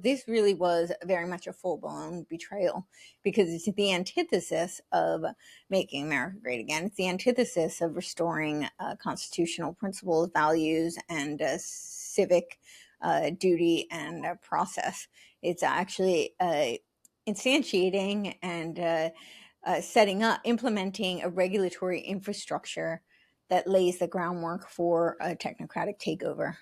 this really was very much a full-blown betrayal, because it's the antithesis of making America great again. It's the antithesis of restoring constitutional principles, values, and civic duty and process. It's actually instantiating and setting up, implementing a regulatory infrastructure that lays the groundwork for a technocratic takeover.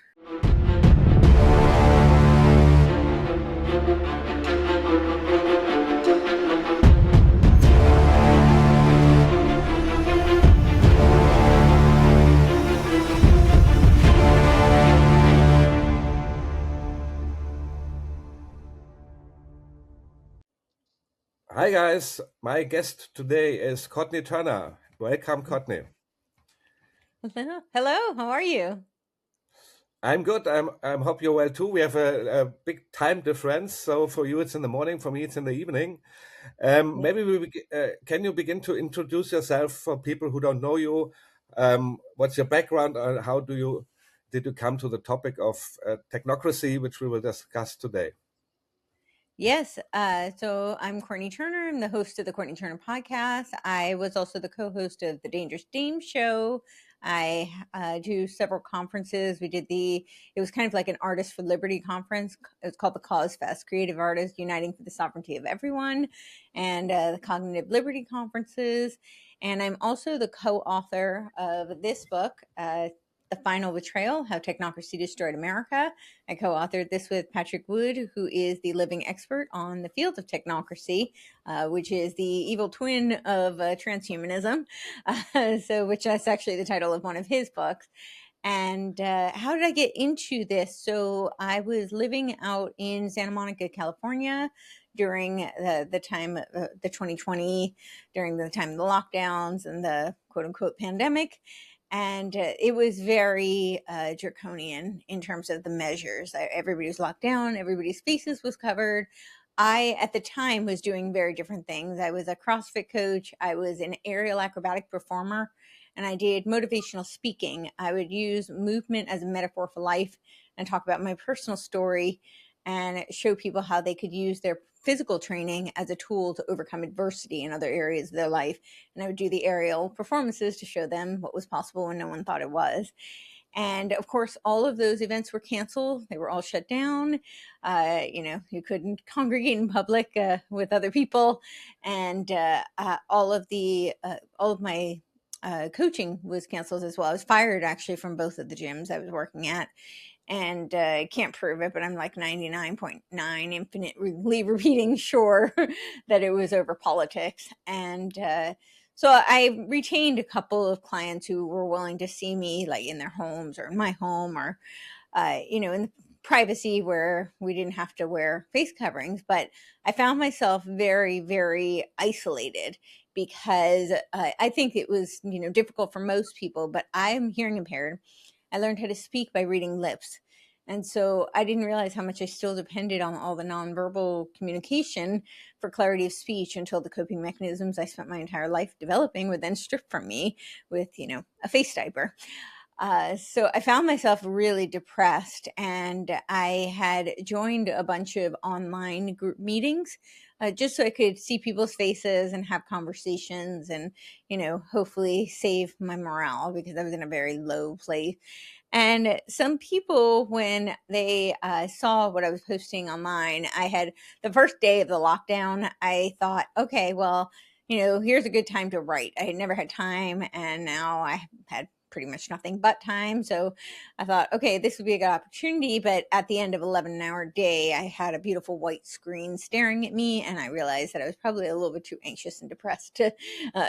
Hi guys, my guest today is Courtenay Turner. Welcome, Courtenay. Hello, how are you? I'm good. I hope you're well too. We have a big time difference, so for you it's in the morning, for me it's in the evening. Maybe can you begin to introduce yourself for people who don't know you? What's your background, and how did you come to the topic of technocracy, which we will discuss today? Yes, so I'm Courtenay Turner. I'm the host of the Courtenay Turner podcast. I was also the co-host of the Dangerous Dame show. I do several conferences. It was kind of like an Artists for Liberty conference. It was called the Cause Fest, Creative Artists Uniting for the Sovereignty of Everyone, and the Cognitive Liberty conferences. And I'm also the co-author of this book, The Final Betrayal, How Technocracy Destroyed America. I co-authored this with Patrick Wood, who is the living expert on the field of technocracy, which is the evil twin of transhumanism. Which is actually the title of one of his books. And how did I get into this? So I was living out in Santa Monica, California during the time of the 2020, during the time of the lockdowns and the quote unquote pandemic. And it was very draconian in terms of the measures. Everybody was locked down. Everybody's faces was covered. I, at the time, was doing very different things. I was a CrossFit coach. I was an aerial acrobatic performer, and I did motivational speaking. I would use movement as a metaphor for life and talk about my personal story and show people how they could use their physical training as a tool to overcome adversity in other areas of their life. And I would do the aerial performances to show them what was possible when no one thought it was. And of course, all of those events were canceled. They were all shut down. You couldn't congregate in public with other people. And all of my coaching was canceled as well. I was fired actually from both of the gyms I was working at. And I can't prove it, but I'm like 99.9 infinitely repeating sure that it was over politics. And so I retained a couple of clients who were willing to see me like in their homes or in my home or, in the privacy where we didn't have to wear face coverings. But I found myself very, very isolated because I think it was, difficult for most people, but I'm hearing impaired. I learned how to speak by reading lips. And so I didn't realize how much I still depended on all the nonverbal communication for clarity of speech until the coping mechanisms I spent my entire life developing were then stripped from me with, a face diaper. So I found myself really depressed, and I had joined a bunch of online group meetings just so I could see people's faces and have conversations and, hopefully save my morale because I was in a very low place. And some people, when they saw what I was posting online, I had the first day of the lockdown, I thought, okay, well, here's a good time to write. I had never had time, and now I had pretty much nothing but time. So I thought, okay, this would be a good opportunity. But at the end of 11-hour day, I had a beautiful white screen staring at me. And I realized that I was probably a little bit too anxious and depressed to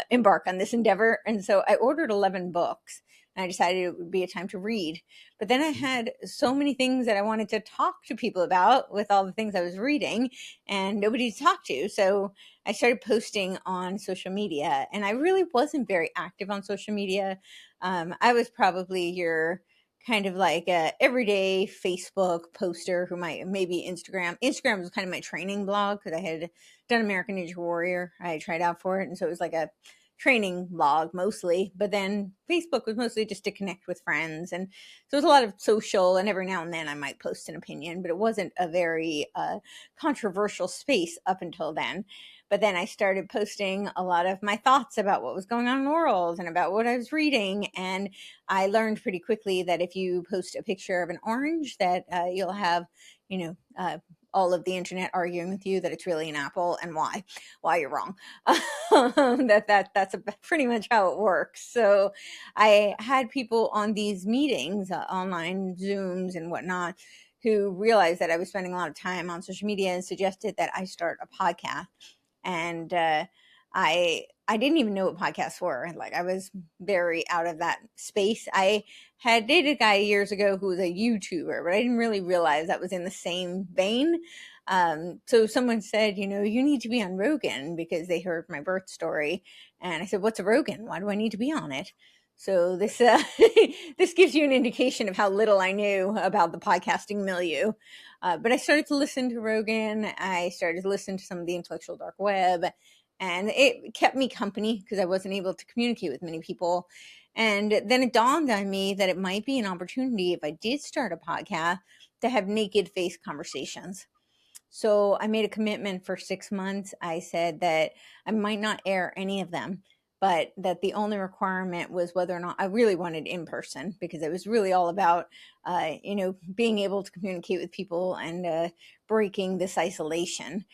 embark on this endeavor. And so I ordered 11 books. And I decided it would be a time to read. But then I had so many things that I wanted to talk to people about with all the things I was reading and nobody to talk to. So I started posting on social media, and I really wasn't very active on social media. I was probably your kind of like a everyday Facebook poster who might maybe Instagram. Instagram was kind of my training blog because I had done American Ninja Warrior. I tried out for it. And so it was like a training blog mostly, but then Facebook was mostly just to connect with friends. And so it was a lot of social, and every now and then I might post an opinion, but it wasn't a very controversial space up until then. But then I started posting a lot of my thoughts about what was going on in the world and about what I was reading. And I learned pretty quickly that if you post a picture of an orange, that you'll have, you know, all of the internet arguing with you that it's really an apple and why you're wrong. That's pretty much how it works. So I had people on these meetings, online Zooms and whatnot, who realized that I was spending a lot of time on social media and suggested that I start a podcast. And I didn't even know what podcasts were. Like, I was very out of that space. I had dated a guy years ago who was a YouTuber, but I didn't really realize that was in the same vein. So someone said, you know, you need to be on Rogan, because they heard my birth story. And I said, what's a Rogan? Why do I need to be on it? So this this gives you an indication of how little I knew about the podcasting milieu. But I started to listen to Rogan. I started to listen to some of the intellectual dark web, and it kept me company because I wasn't able to communicate with many people. And then it dawned on me that it might be an opportunity, if I did start a podcast, to have naked face conversations. So I made a commitment for 6 months. I said that I might not air any of them, but that the only requirement was whether or not I really wanted in person, because it was really all about, being able to communicate with people and breaking this isolation.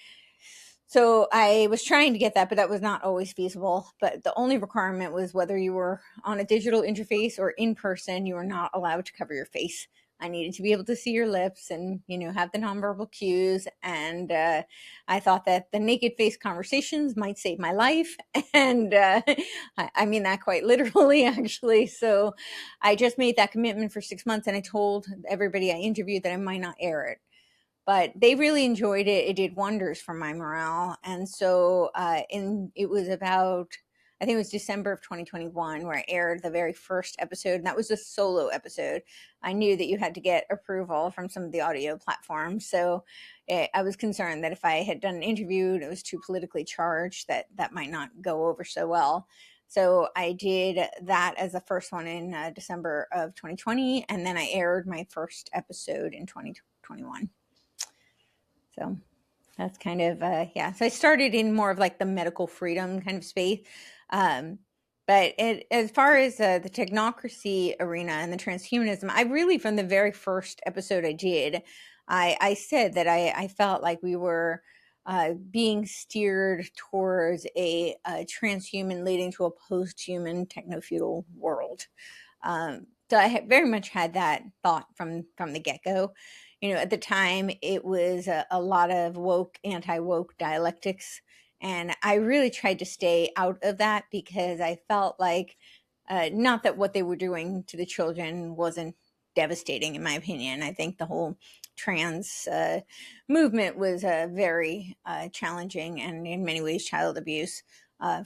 So I was trying to get that, but that was not always feasible. But the only requirement was whether you were on a digital interface or in person, you were not allowed to cover your face. I needed to be able to see your lips and, have the nonverbal cues. And I thought that the naked face conversations might save my life. And I mean that quite literally, actually. So I just made that commitment for 6 months, and I told everybody I interviewed that I might not air it, but they really enjoyed it. It did wonders for my morale. And so it was about, I think it was December of 2021, where I aired the very first episode. And that was a solo episode. I knew that you had to get approval from some of the audio platforms. So I was concerned that if I had done an interview and it was too politically charged, that might not go over so well. So I did that as the first one in December of 2020. And then I aired my first episode in 2021. So that's kind of, yeah. So I started in more of like the medical freedom kind of space. But as far as the technocracy arena and the transhumanism, I really, from the very first episode I did, I said that I felt like we were being steered towards a transhuman leading to a post-human techno-feudal world. So I very much had that thought from the get-go. At the time, it was a lot of woke, anti-woke dialectics, and I really tried to stay out of that, because I felt like, not that what they were doing to the children wasn't devastating, in my opinion. I think the whole trans movement was very challenging, and in many ways child abuse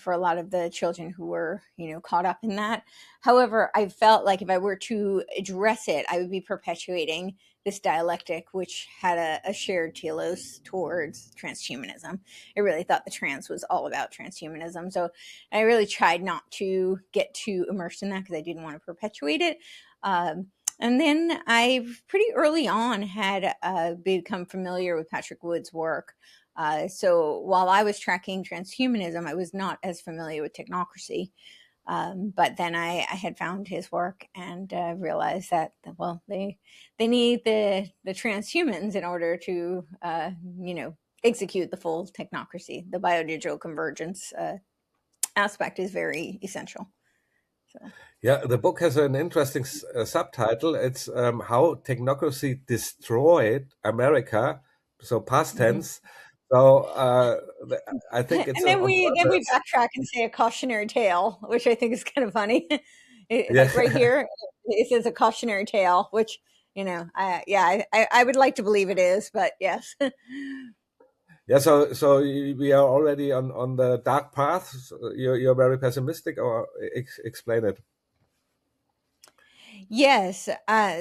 for a lot of the children who were, caught up in that. However, I felt like if I were to address it, I would be perpetuating this dialectic, which had a shared telos towards transhumanism. I really thought the trans was all about transhumanism. So I really tried not to get too immersed in that, because I didn't want to perpetuate it. And then I pretty early on had become familiar with Patrick Wood's work. So while I was tracking transhumanism, I was not as familiar with technocracy. But then I had found his work and realized that, well, they need the transhumans in order to execute the full technocracy. The biodigital convergence aspect is very essential. So. Yeah, the book has an interesting subtitle. It's How Technocracy Destroyed America, so past Mm-hmm. tense. So I think it's And then on we purpose. backtrack and say a cautionary tale, which I think is kind of funny. Yeah, Like right here, it says a cautionary tale, which I would like to believe it is, but yes. yeah. So we are already on the dark path. So you're very pessimistic, or explain it. Yes.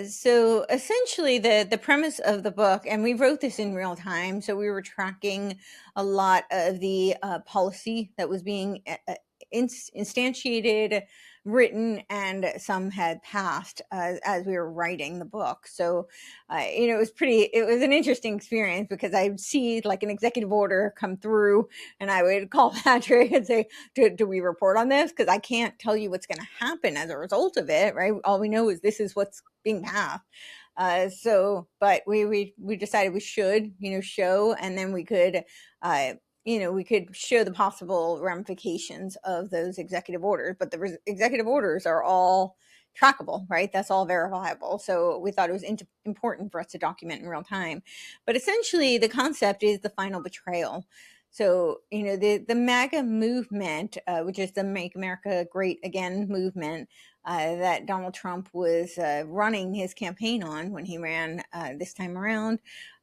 So essentially, the premise of the book, and we wrote this in real time, so we were tracking a lot of the policy that was being instantiated, written, and some had passed as we were writing the book. So, it was an interesting experience because I would see like an executive order come through, and I would call Patrick and say, do we report on this? Because I can't tell you what's going to happen as a result of it, right? All we know is this is what's being passed. But we decided we should, show, and then we could show the possible ramifications of those executive orders. But the executive orders are all trackable, right? That's all verifiable. So we thought it was important for us to document in real time. But essentially, the concept is the final betrayal. So, the MAGA movement, which is the Make America Great Again movement, that Donald Trump was running his campaign on when he ran this time around,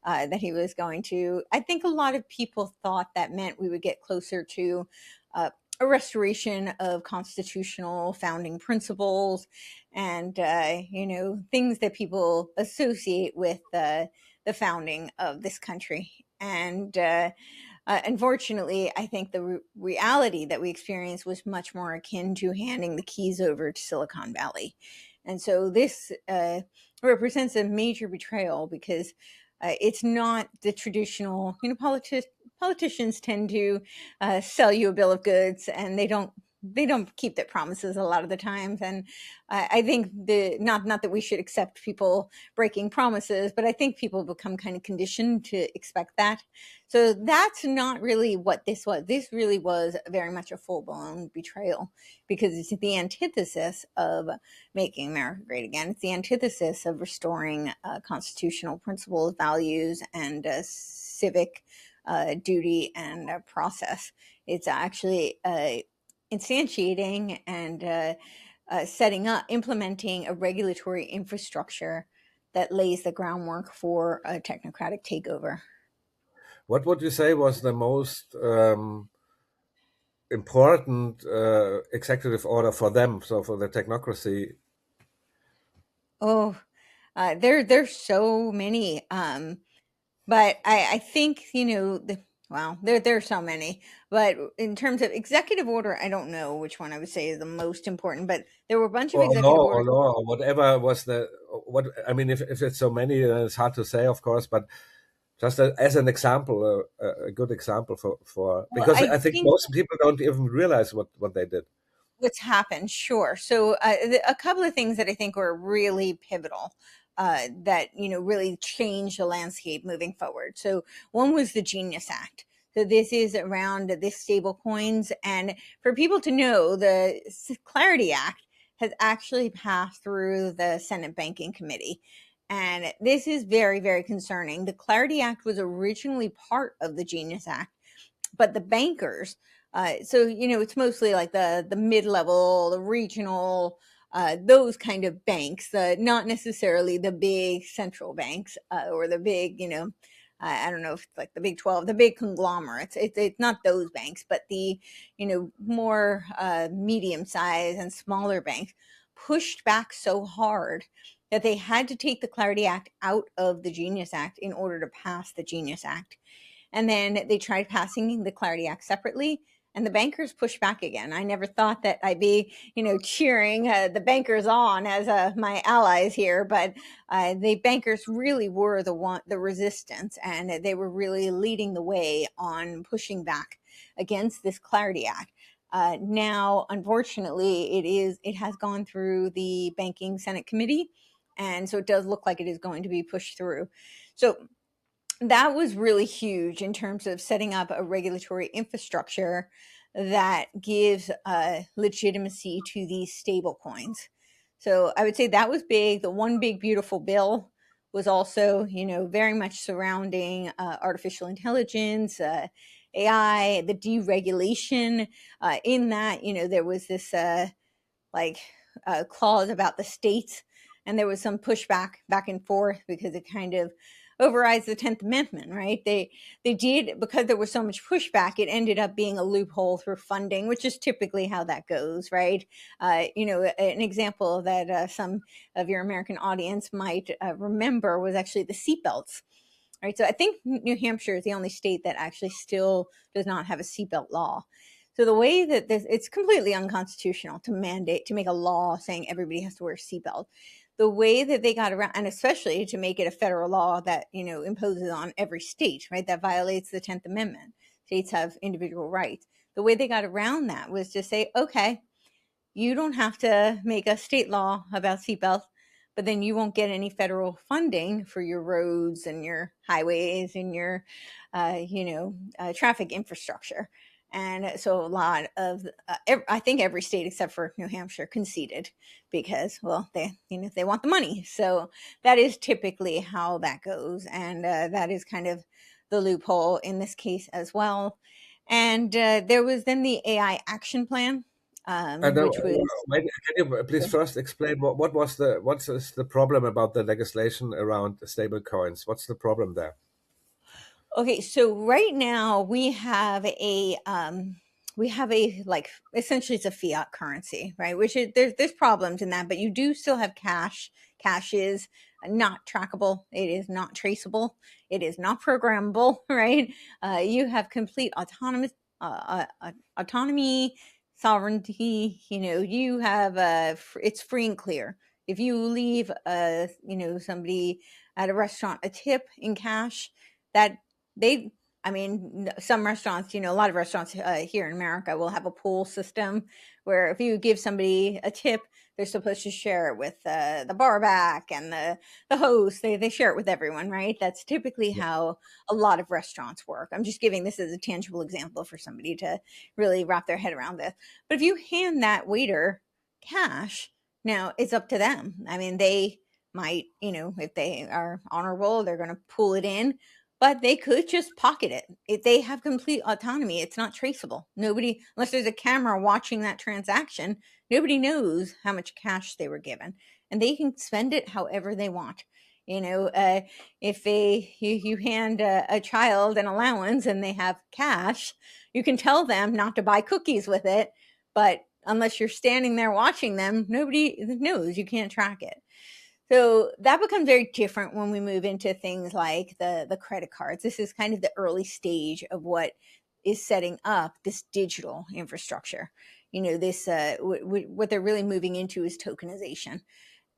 that he was going to. I think a lot of people thought that meant we would get closer to a restoration of constitutional founding principles and, things that people associate with the founding of this country. And unfortunately, I think the reality that we experienced was much more akin to handing the keys over to Silicon Valley. And so this represents a major betrayal because it's not the traditional, politicians tend to sell you a bill of goods, and they don't keep their promises a lot of the times. And I think not that we should accept people breaking promises, but I think people become kind of conditioned to expect that. So that's not really what this was. This really was very much a full-blown betrayal because it's the antithesis of making America great again. It's the antithesis of restoring constitutional principles, values, and civic duty and process. It's actually instantiating and setting up, implementing a regulatory infrastructure that lays the groundwork for a technocratic takeover. What would you say was the most important executive order for them, so for the technocracy? Oh, there's so many. But I think, well, there's so many. But in terms of executive order, I don't know which one I would say is the most important. But there were a bunch of executive Or orders. law, or whatever was the what I mean. If it's so many, then it's hard to say, of course. But just as an example, a good example for Well, because I I think think most people don't even realize what they did. what's happened, sure. So a couple of things that I think were really pivotal. That really changed the landscape moving forward. So one was the Genius Act. So this is around this stable coins, and for people to know, the Clarity Act has actually passed through the Senate Banking Committee. And this is very, very concerning. The Clarity Act was originally part of the Genius Act, but the bankers, so it's mostly like the mid-level, the regional, those kind of banks, not necessarily the big central banks, or the big, I don't know if it's like the big 12, the big conglomerates. It's not those banks, but the more medium size and smaller banks pushed back so hard that they had to take the Clarity Act out of the Genius Act in order to pass the Genius Act. And then they tried passing the Clarity Act separately, and the bankers pushed back again. I never thought that I'd be, cheering the bankers on as my allies here, but the bankers really were the resistance, and they were really leading the way on pushing back against this Clarity Act. Now, unfortunately, it has gone through the Banking Senate Committee, and so it does look like it is going to be pushed through. So that was really huge in terms of setting up a regulatory infrastructure that gives legitimacy to these stable coins. So I would say that was big. The one big beautiful bill was also, very much surrounding artificial intelligence, AI, the deregulation. In that, there was this like clause about the states, and there was some pushback back and forth because it kind of overrides the 10th Amendment, right? They did, because there was so much pushback, it ended up being a loophole through funding, which is typically how that goes, right? An example that some of your American audience might remember was actually the seatbelts. Right, so I think New Hampshire is the only state that actually still does not have a seatbelt law. So the way that it's completely unconstitutional to mandate, to make a law saying everybody has to wear a seatbelt. The way that they got around, and especially to make it a federal law that, imposes on every state, right? That violates the 10th Amendment. States have individual rights. The way they got around that was to say, okay, you don't have to make a state law about seatbelts, but then you won't get any federal funding for your roads and your highways and your, traffic infrastructure. And so a lot of, I think every state except for New Hampshire conceded because, well, they want the money. So that is typically how that goes. And that is kind of the loophole in this case as well. And there was then the AI action plan, And which was can you please first explain what is the problem about the legislation around the stable coins? What's the problem there? okay. So right now we have a like essentially it's a fiat currency, right? Which is there's problems in that, but you do still have cash. Cash is not trackable. It is not traceable. It is not programmable, right? You have complete autonomy, sovereignty. You have it's free and clear. If you leave somebody at a restaurant a tip in cash, that they I mean, some restaurants, a lot of restaurants here in America will have a pool system where if you give somebody a tip, they're supposed to share it with the bar back and the host. They share it with everyone, right? That's typically Yeah. how a lot of restaurants work. I'm just giving this as a tangible example for somebody to really wrap their head around this. But if you hand that waiter cash, now it's up to them. I mean, they might, if they are honorable, they're going to pull it in, but they could just pocket it. If they have complete autonomy, it's not traceable. Nobody, unless there's a camera watching that transaction, nobody knows how much cash they were given, and they can spend it however they want. If you hand a child an allowance and they have cash, you can tell them not to buy cookies with it, but unless you're standing there watching them, nobody knows. You can't track it. So that becomes very different when we move into things like the credit cards. This is kind of the early stage of what is setting up this digital infrastructure. This what they're really moving into is tokenization.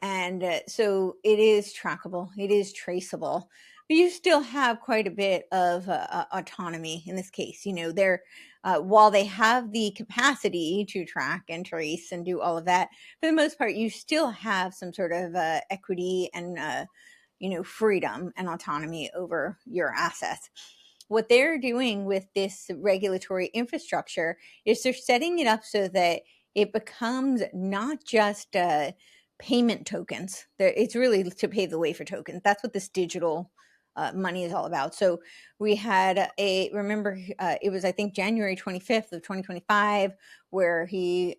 And so it is trackable, it is traceable, but you still have quite a bit of autonomy in this case. They're while they have the capacity to track and trace and do all of that, for the most part, you still have some sort of equity and freedom and autonomy over your assets. What they're doing with this regulatory infrastructure is they're setting it up so that it becomes not just payment tokens. It's really to pave the way for tokens. That's what this digital money is all about. So we had remember, it was, I think, January 25th of 2025, where he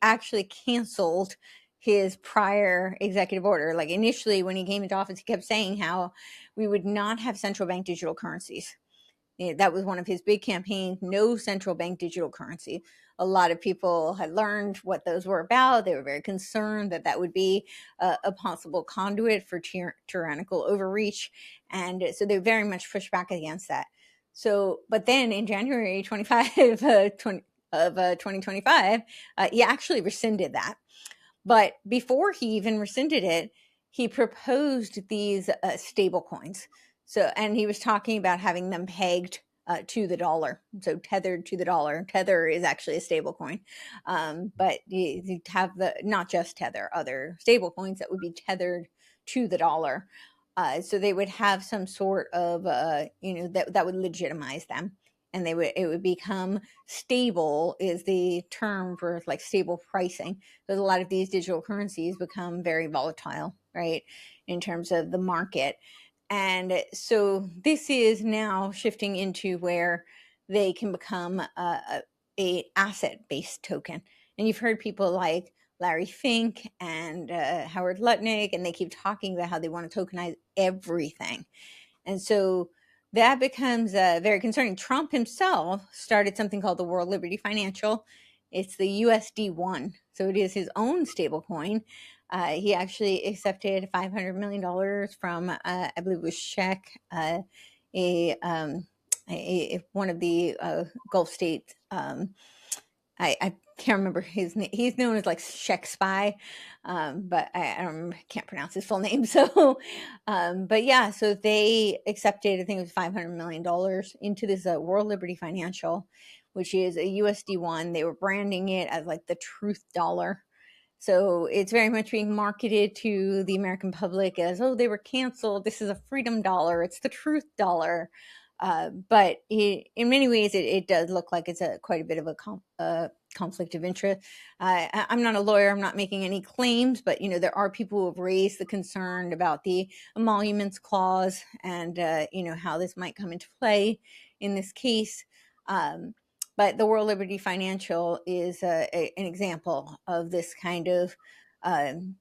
actually canceled his prior executive order. Like initially when he came into office, he kept saying how we would not have central bank digital currencies. That was one of his big campaigns, no central bank digital currency. A lot of people had learned what those were about. They were very concerned that that would be a possible conduit for tyrannical overreach. And so they very much pushed back against that. So, but then in January 25 of 2025, he actually rescinded that. But before he even rescinded it, he proposed these stable coins. So, and he was talking about having them pegged to the dollar, so tethered to the dollar. Tether is actually a stable coin, but you have the not just Tether, other stable coins that would be tethered to the dollar. So they would have some sort of, that would legitimize them, and it would become stable is the term for like stable pricing, because a lot of these digital currencies become very volatile, right, in terms of the market. And so this is now shifting into where they can become a asset based token. And you've heard people like Larry Fink and Howard Lutnick, and they keep talking about how they want to tokenize everything. And so that becomes very concerning. Trump himself started something called the World Liberty Financial. It's the USD1. So it is his own stable coin. He actually accepted $500 million from, I believe it was Czech, a one of the Gulf states. I can't remember his name. He's known as like Sheikh Spy, but I don't remember, can't pronounce his full name. So, but yeah, so they accepted, I think it was $500 million into this World Liberty Financial, which is a USD1. They were branding it as like the truth dollar. So it's very much being marketed to the American public as, oh, they were canceled. This is a freedom dollar. It's the truth dollar. But in many ways, it does look like it's quite a bit of a conflict of interest. I'm not a lawyer. I'm not making any claims, but there are people who have raised the concern about the emoluments clause and how this might come into play in this case. But the World Liberty Financial is an example of this kind of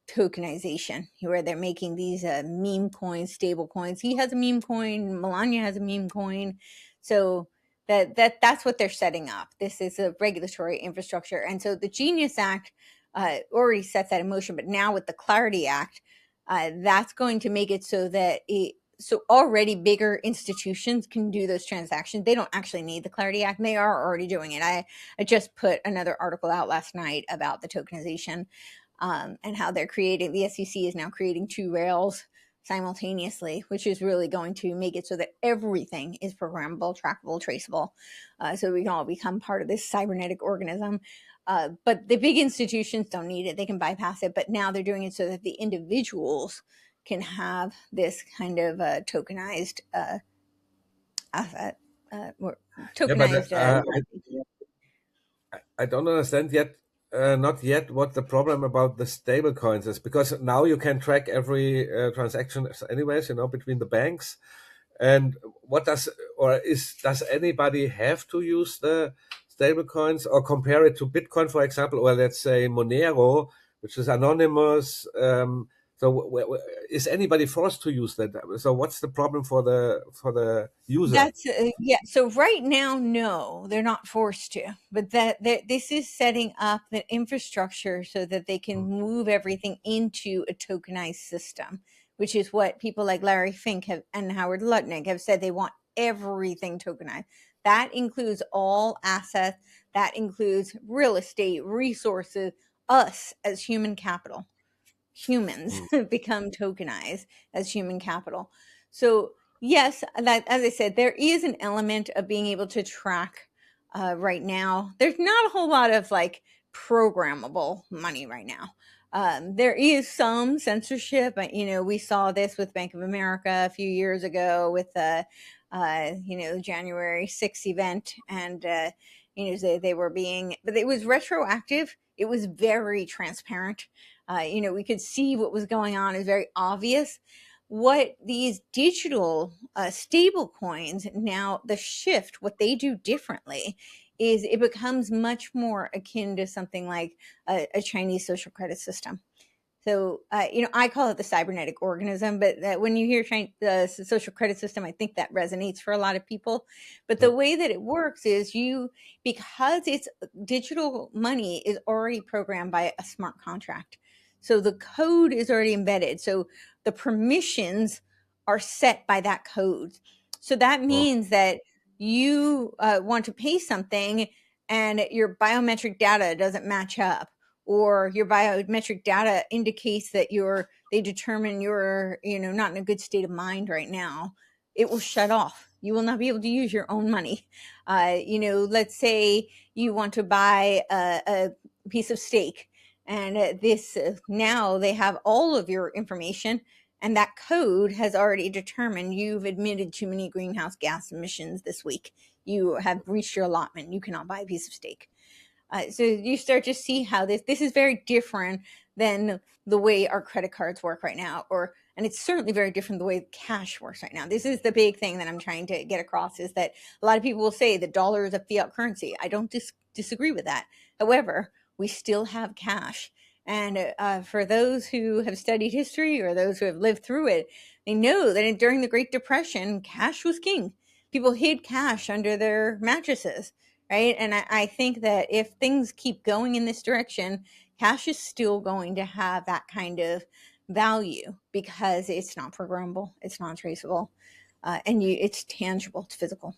tokenization, where they're making these meme coins, stable coins. He has a meme coin. Melania has a meme coin. So that's what they're setting up. This is a regulatory infrastructure, and so the Genius Act already sets that in motion. But now with the Clarity Act, that's going to make it so that so already bigger institutions can do those transactions. They don't actually need the Clarity Act. And they are already doing it. I just put another article out last night about the tokenization and how they're creating, the SEC is now creating two rails simultaneously, which is really going to make it so that everything is programmable, trackable, traceable, so we can all become part of this cybernetic organism. But the big institutions don't need it. They can bypass it. But now they're doing it so that the individuals can have this kind of tokenized asset, or Yeah, but tokenized. I don't understand yet, not yet, what the problem about the stable coins is, because now you can track every transaction anyways, between the banks. And what does anybody have to use the stable coins or compare it to Bitcoin, for example, or let's say Monero, which is anonymous? So is anybody forced to use that? So what's the problem for the user? That's yeah. So right now, no, they're not forced to, but that this is setting up the infrastructure so that they can move everything into a tokenized system, which is what people like Larry Fink and Howard Lutnick have said. They want everything tokenized. That includes all assets. That includes real estate, resources, us as human capital. Humans Mm. become tokenized as human capital. So yes, that, as I said, there is an element of being able to track. Right now, there's not a whole lot of like programmable money right now. There is some censorship. We saw this with Bank of America a few years ago with the January 6th event, and they were being, but it was retroactive. It was very transparent. We could see what was going on. It was very obvious. What these digital stable coins now, the shift, what they do differently is it becomes much more akin to something like a Chinese social credit system. So, I call it the cybernetic organism, but when you hear the social credit system, I think that resonates for a lot of people. But the way that it works is because it's digital money is already programmed by a smart contract. So the code is already embedded. So the permissions are set by that code. So that Oh, means that you want to pay something and your biometric data doesn't match up, or your biometric data indicates that they determine you're not in a good state of mind right now, it will shut off. You will not be able to use your own money. Let's say you want to buy a piece of steak, and now they have all of your information, and that code has already determined you've emitted too many greenhouse gas emissions this week. You have reached your allotment. You cannot buy a piece of steak. So you start to see how this is very different than the way our credit cards work right now, and it's certainly very different the way cash works right now. This is the big thing that I'm trying to get across, is that a lot of people will say the dollar is a fiat currency. I don't disagree with that. However, we still have cash. And for those who have studied history or those who have lived through it, they know that during the Great Depression, cash was king. People hid cash under their mattresses, right? And I think that if things keep going in this direction, cash is still going to have that kind of value because it's not programmable, it's not traceable, and it's tangible, it's physical.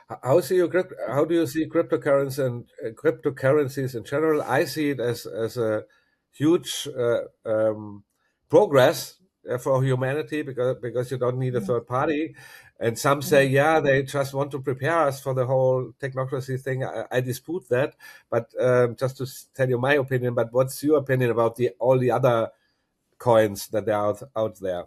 How do you see cryptocurrency and cryptocurrencies in general? I see it as a huge progress for humanity because you don't need a Mhm, third party. And some say, mhm. yeah, they just want to prepare us for the whole technocracy thing. I dispute that, but just to tell you my opinion. But what's your opinion about the all the other coins that are out there?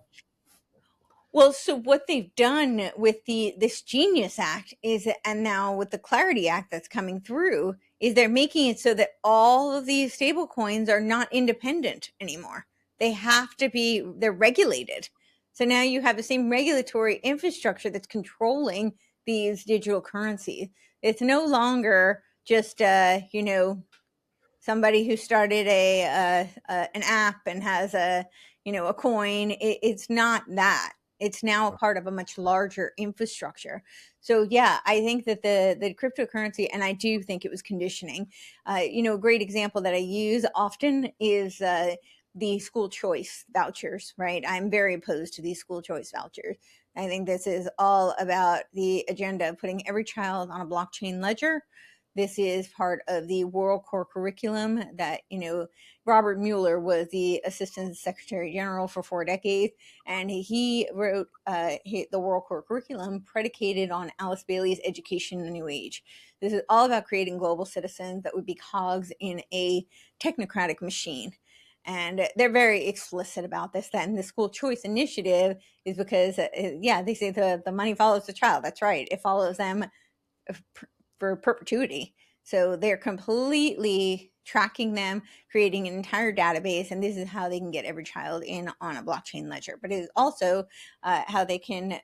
Well, so what they've done with the this Genius Act is, and now with the Clarity Act that's coming through, is they're making it so that all of these stable coins are not independent anymore. They have to be, they're regulated. So now you have the same regulatory infrastructure that's controlling these digital currencies. It's no longer just somebody who started an app and has a coin. It's not that. It's now a part of a much larger infrastructure. So yeah, I think that the cryptocurrency, and I do think it was conditioning. A great example that I use often is the school choice vouchers. Right, I'm very opposed to these school choice vouchers. I think this is all about the agenda of putting every child on a blockchain ledger. This is part of the World Core Curriculum that, Robert Mueller was the Assistant Secretary General for 4 decades, and he wrote the World Core Curriculum predicated on Alice Bailey's Education in the New Age. This is all about creating global citizens that would be cogs in a technocratic machine. And they're very explicit about this. That in the school choice initiative is because, yeah, they say the money follows the child. That's right. It follows them for perpetuity. So they're completely tracking them, creating an entire database, and this is how they can get every child in on a blockchain ledger. But it is also how they can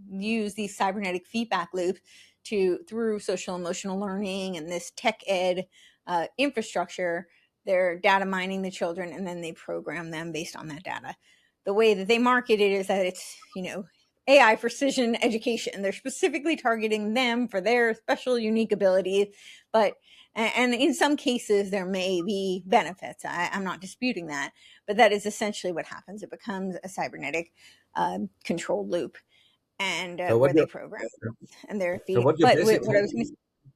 use these cybernetic feedback loops through social emotional learning and this tech ed infrastructure. They're data mining the children, and then they program them based on that data. The way that they market it is that it's AI precision education. They're specifically targeting them for their special, unique abilities. But, and in some cases, there may be benefits. I'm not disputing that. But that is essentially what happens. It becomes a cybernetic control loop, and So what where they you program and they're so feeding. what you But basically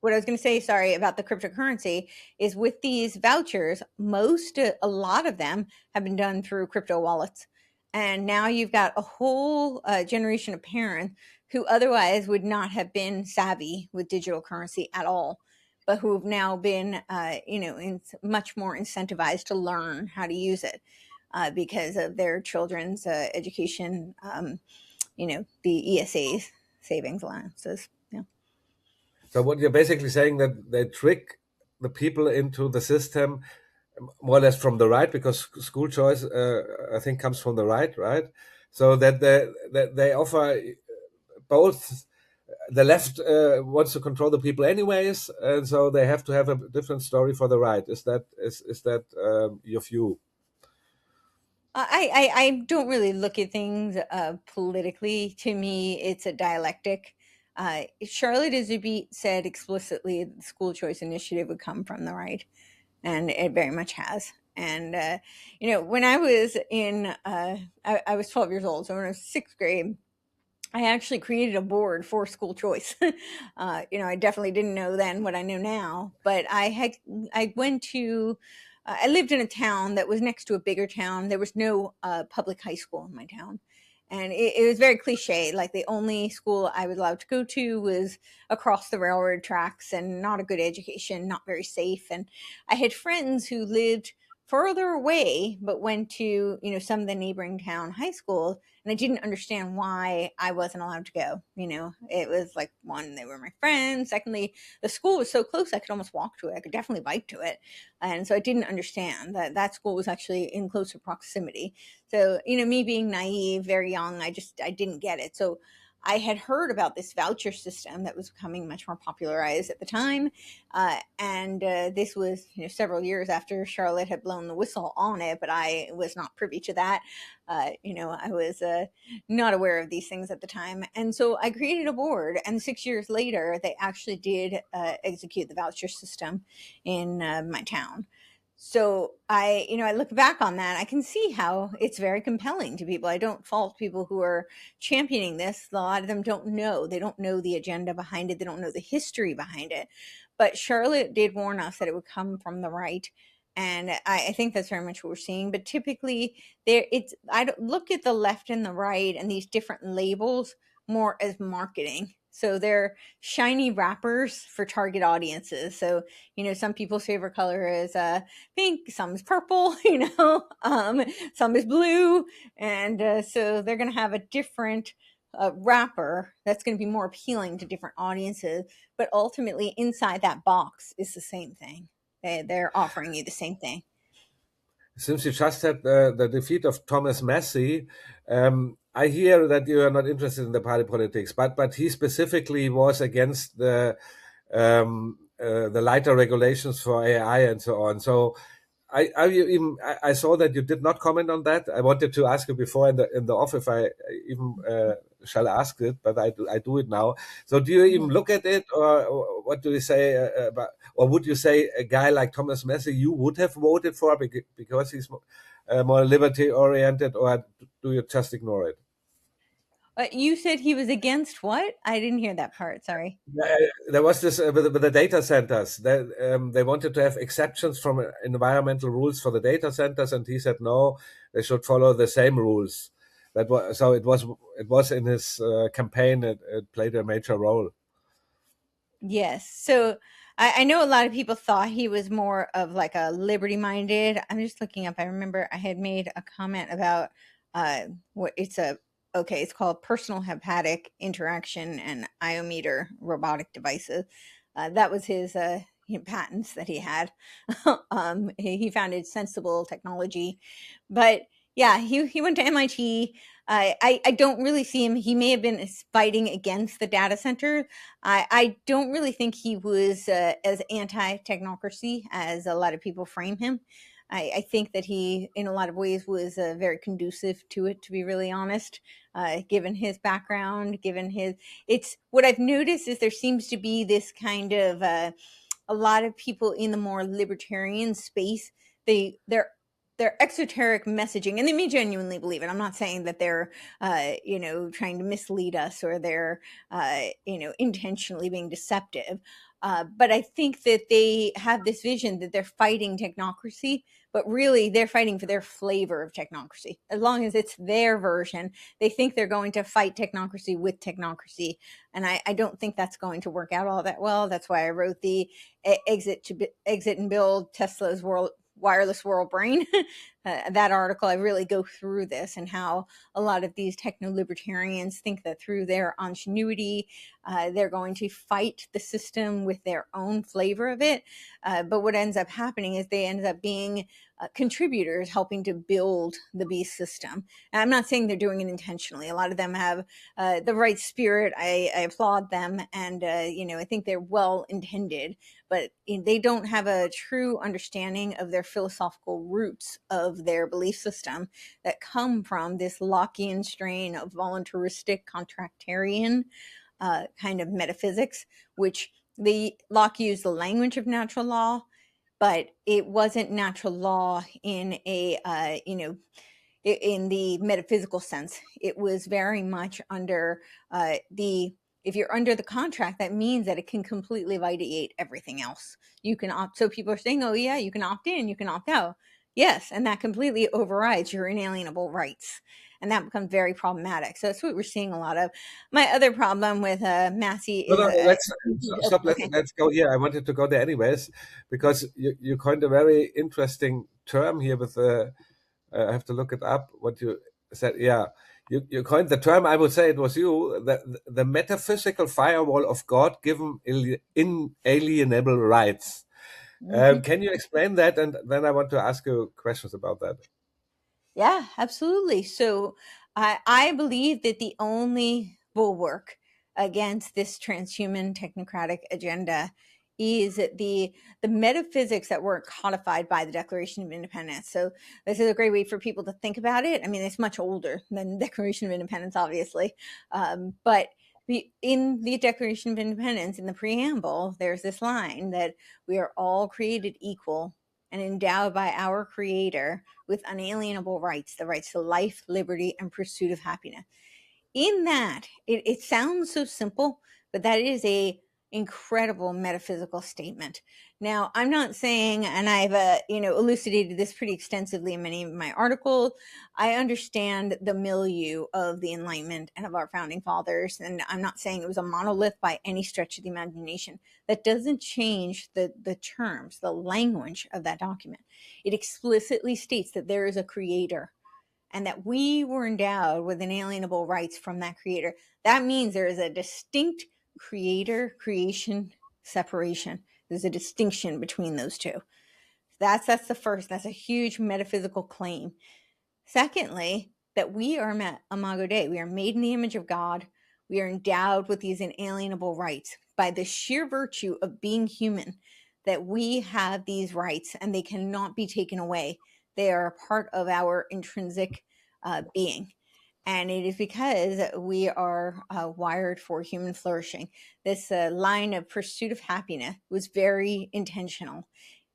what I was going to say, sorry, about the cryptocurrency is with these vouchers, a lot of them have been done through crypto wallets. And now you've got a whole generation of parents who otherwise would not have been savvy with digital currency at all, but who've now been, much more incentivized to learn how to use it because of their children's education, the ESAs, savings allowances. Yeah. So what you're basically saying that they trick the people into the system more or less from the right because school choice I think comes from the right, right? So that they offer both the left wants to control the people anyways, and so they have to have a different story for the right. Is that your view? I don't really look at things politically. To me, it's a dialectic. Charlotte Iserbyt said explicitly that the school choice initiative would come from the right, and it very much has. And when I was I was 12 years old, so when I was sixth grade, I actually created a board for school choice. I definitely didn't know then what I know now, but I went to, I lived in a town that was next to a bigger town. There was no public high school in my town. And it was very cliche. Like the only school I was allowed to go to was across the railroad tracks and not a good education, not very safe. And I had friends who lived further away, but went to, some of the neighboring town high schools, and I didn't understand why I wasn't allowed to go. It was like, one, they were my friends. Secondly, the school was so close I could almost walk to it. I could definitely bike to it, and so I didn't understand that that school was actually in closer proximity. So me being naive, very young, I didn't get it. So I had heard about this voucher system that was becoming much more popularized at the time, and this was several years after Charlotte had blown the whistle on it, but I was not privy to that. I was not aware of these things at the time. And so I created a board, and 6 years later, they actually did execute the voucher system in my town. So I look back on that. I can see how it's very compelling to people. I don't fault people who are championing this. A lot of them don't know. They don't know the agenda behind it. They don't know the history behind it. But Charlotte did warn us that it would come from the right. And I think that's very much what we're seeing. But typically, I don't look at the left and the right and these different labels more as marketing. So they're shiny wrappers for target audiences. So some people's favorite color is pink, some is purple, some is blue. And so they're going to have a different wrapper that's going to be more appealing to different audiences. But ultimately, inside that box is the same thing. They're offering you the same thing. Since you just had the defeat of Thomas Massey, I hear that you are not interested in the party politics, but he specifically was against the lighter regulations for AI and so on. So I saw that you did not comment on that. I wanted to ask you before in the off if I even shall ask it, but I do it now. So do you even look at it, or what do you say about, or would you say a guy like Thomas Massey you would have voted for because he's more liberty oriented, or do you just ignore it? You said he was against what? I didn't hear that part. Sorry. There was this with the data centers. They wanted to have exceptions from environmental rules for the data centers, and he said no, they should follow the same rules. That was so. It was in his campaign. It played a major role. Yes. So I know a lot of people thought he was more of like a liberty minded. I'm just looking up. I remember I had made a comment about what it's called personal hepatic interaction and iometer robotic devices. That was his patents that he had. He founded Sensible Technology, but yeah, he went to MIT. I don't really see him. He may have been fighting against the data center. I don't really think he was as anti technocracy as a lot of people frame him. I think that he, in a lot of ways, was very conducive to it, to be really honest, given his background, given his. It's what I've noticed is there seems to be this kind of a lot of people in the more libertarian space. They're exoteric messaging, and they may genuinely believe it. I'm not saying that they're trying to mislead us, or they're intentionally being deceptive. But I think that they have this vision that they're fighting technocracy, but really they're fighting for their flavor of technocracy. As long as it's their version, they think they're going to fight technocracy with technocracy. And I don't think that's going to work out all that well. That's why I wrote the exit and build Tesla's world wireless world brain. That article, I really go through this and how a lot of these techno libertarians think that through their ingenuity, they're going to fight the system with their own flavor of it. But what ends up happening is they end up being contributors helping to build the beast system. And I'm not saying they're doing it intentionally. A lot of them have the right spirit. I applaud them, and I think they're well intended, but they don't have a true understanding of their philosophical roots of their belief system that come from this Lockean strain of voluntaristic contractarian kind of metaphysics, which Locke used the language of natural law, but it wasn't natural law in a in the metaphysical sense. It was very much under the if you're under the contract, that means that it can completely vitiate everything else. You can opt. So people are saying, "Oh yeah, you can opt in, you can opt out." Yes, and that completely overrides your inalienable rights, and that becomes very problematic. So that's what we're seeing a lot of. My other problem with Massey No, is no, let's stop. okay. Let's go here. I wanted to go there anyways because you coined a very interesting term here with the. I have to look it up. What you said, yeah, you coined the term. I would say it was you. The metaphysical firewall of God-given inalienable rights. Mhm. Can you explain that? And then I want to ask you questions about that. Yeah, absolutely. So I believe that the only bulwark against this transhuman technocratic agenda is the metaphysics that were codified by the Declaration of Independence. So this is a great way for people to think about it. I mean, it's much older than the Declaration of Independence, obviously, but in the Declaration of Independence, in the preamble, there's this line that we are all created equal and endowed by our Creator with unalienable rights, the rights to life, liberty, and pursuit of happiness. In that, it sounds so simple, but that is a incredible metaphysical statement. Now, I'm not saying, and I've elucidated this pretty extensively in many of my articles. I understand the milieu of the Enlightenment and of our founding fathers, and I'm not saying it was a monolith by any stretch of the imagination. That doesn't change the terms, the language of that document. It explicitly states that there is a creator and that we were endowed with inalienable rights from that creator. That means there is a distinct creator creation separation. There's a distinction between those two. That's the first. That's a huge metaphysical claim. Secondly, that we are Imago Dei. We are made in the image of God. We are endowed with these inalienable rights by the sheer virtue of being human, that we have these rights and they cannot be taken away. They are a part of our intrinsic being. And it is because we are wired for human flourishing. This line of pursuit of happiness was very intentional.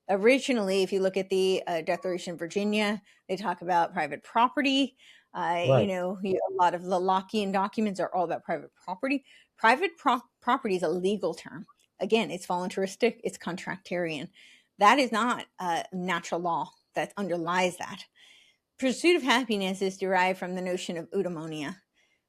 Originally, if you look at the Declaration of Virginia, they talk about private property. Right. A lot of the Lockean documents are all about private property. Property is a legal term. Again, it's voluntaristic, it's contractarian. That is not natural law that underlies that. Pursuit of happiness is derived from the notion of eudaimonia,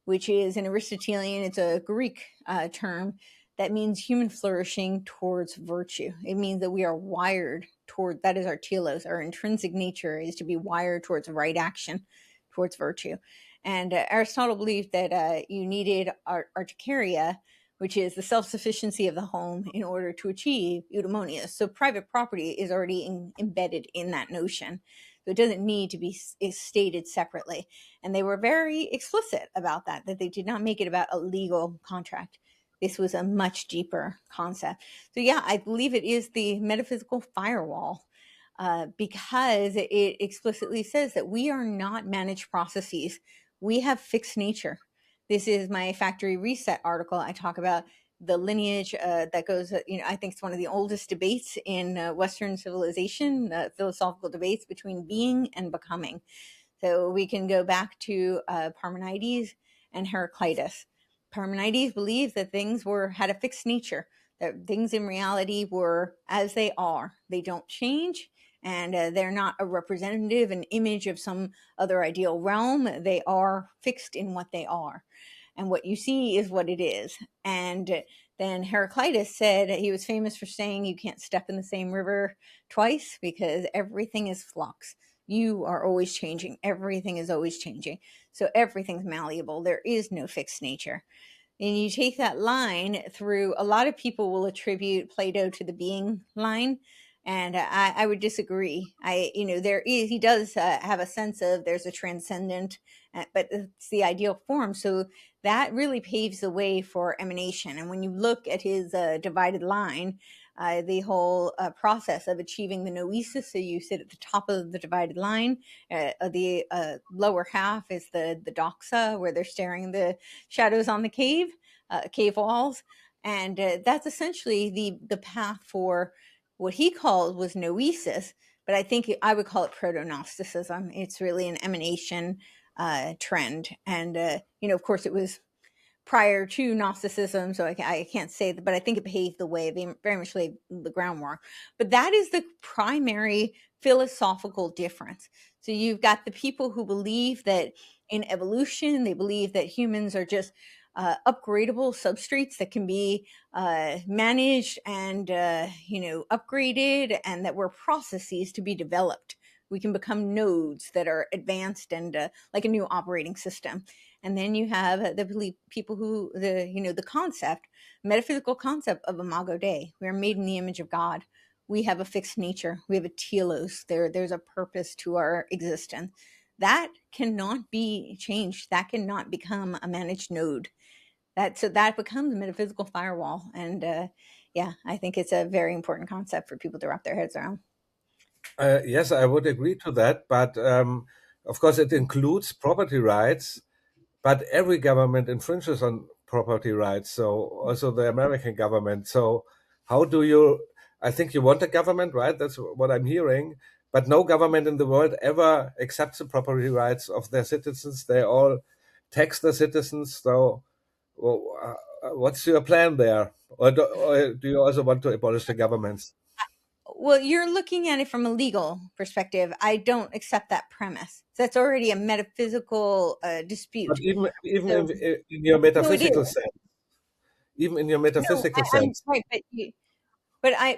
which is an Aristotelian, it's a Greek term that means human flourishing towards virtue. It means that we are wired toward, that is our telos, our intrinsic nature is to be wired towards right action, towards virtue. And Aristotle believed that you needed articaria, which is the self-sufficiency of the home, in order to achieve eudaimonia. So private property is already embedded in that notion. So it doesn't need to be stated separately. And they were very explicit about that they did not make it about a legal contract. This was a much deeper concept. So yeah, I believe it is the metaphysical firewall, because it explicitly says that we are not managed processes. We have fixed nature. This is my factory reset article. I talk about the lineage that goes, I think it's one of the oldest debates in Western civilization, philosophical debates between being and becoming. So we can go back to Parmenides and Heraclitus. Parmenides believed that things had a fixed nature, that things in reality were as they are. They don't change, and they're not a representative, an image of some other ideal realm. They are fixed in what they are. And what you see is what it is. And then Heraclitus said, he was famous for saying, you can't step in the same river twice because everything is flux. You are always changing. Everything is always changing. So everything's malleable. There is no fixed nature. And you take that line through, a lot of people will attribute Plato to the being line. And I would disagree. He does have a sense of there's a transcendent, but it's the ideal form. So that really paves the way for emanation. And when you look at his divided line, the whole process of achieving the noesis, so you sit at the top of the divided line. The lower half is the doxa, where they're staring the shadows on the cave walls. And that's essentially the path for what he called was noesis, but I think I would call it proto-Gnosticism. It's really an emanation trend. And, of course, it was prior to Gnosticism, so I can't say that, but I think it paved the way. They very much laid the groundwork. But that is the primary philosophical difference. So you've got the people who believe that in evolution, they believe that humans are just upgradable substrates that can be managed and upgraded, and that we're processes to be developed. We can become nodes that are advanced and like a new operating system. And then you have the people who the concept, metaphysical concept of Imago Dei. We are made in the image of God. We have a fixed nature. We have a telos. There's a purpose to our existence. That cannot be changed. That cannot become a managed node. That becomes a metaphysical firewall. And I think it's a very important concept for people to wrap their heads around. Yes, I would agree to that, but of course it includes property rights. But every government infringes on property rights, so also the American government. So how do you? I think you want a government, right? That's what I'm hearing. But no government in the world ever accepts the property rights of their citizens. They all tax the citizens. So, well, what's your plan there? Or do you also want to abolish the governments? Well, you're looking at it from a legal perspective. I don't accept that premise. That's already a metaphysical But dispute. even So, in your no, it is. metaphysical sense, even in your No, metaphysical I'm sense,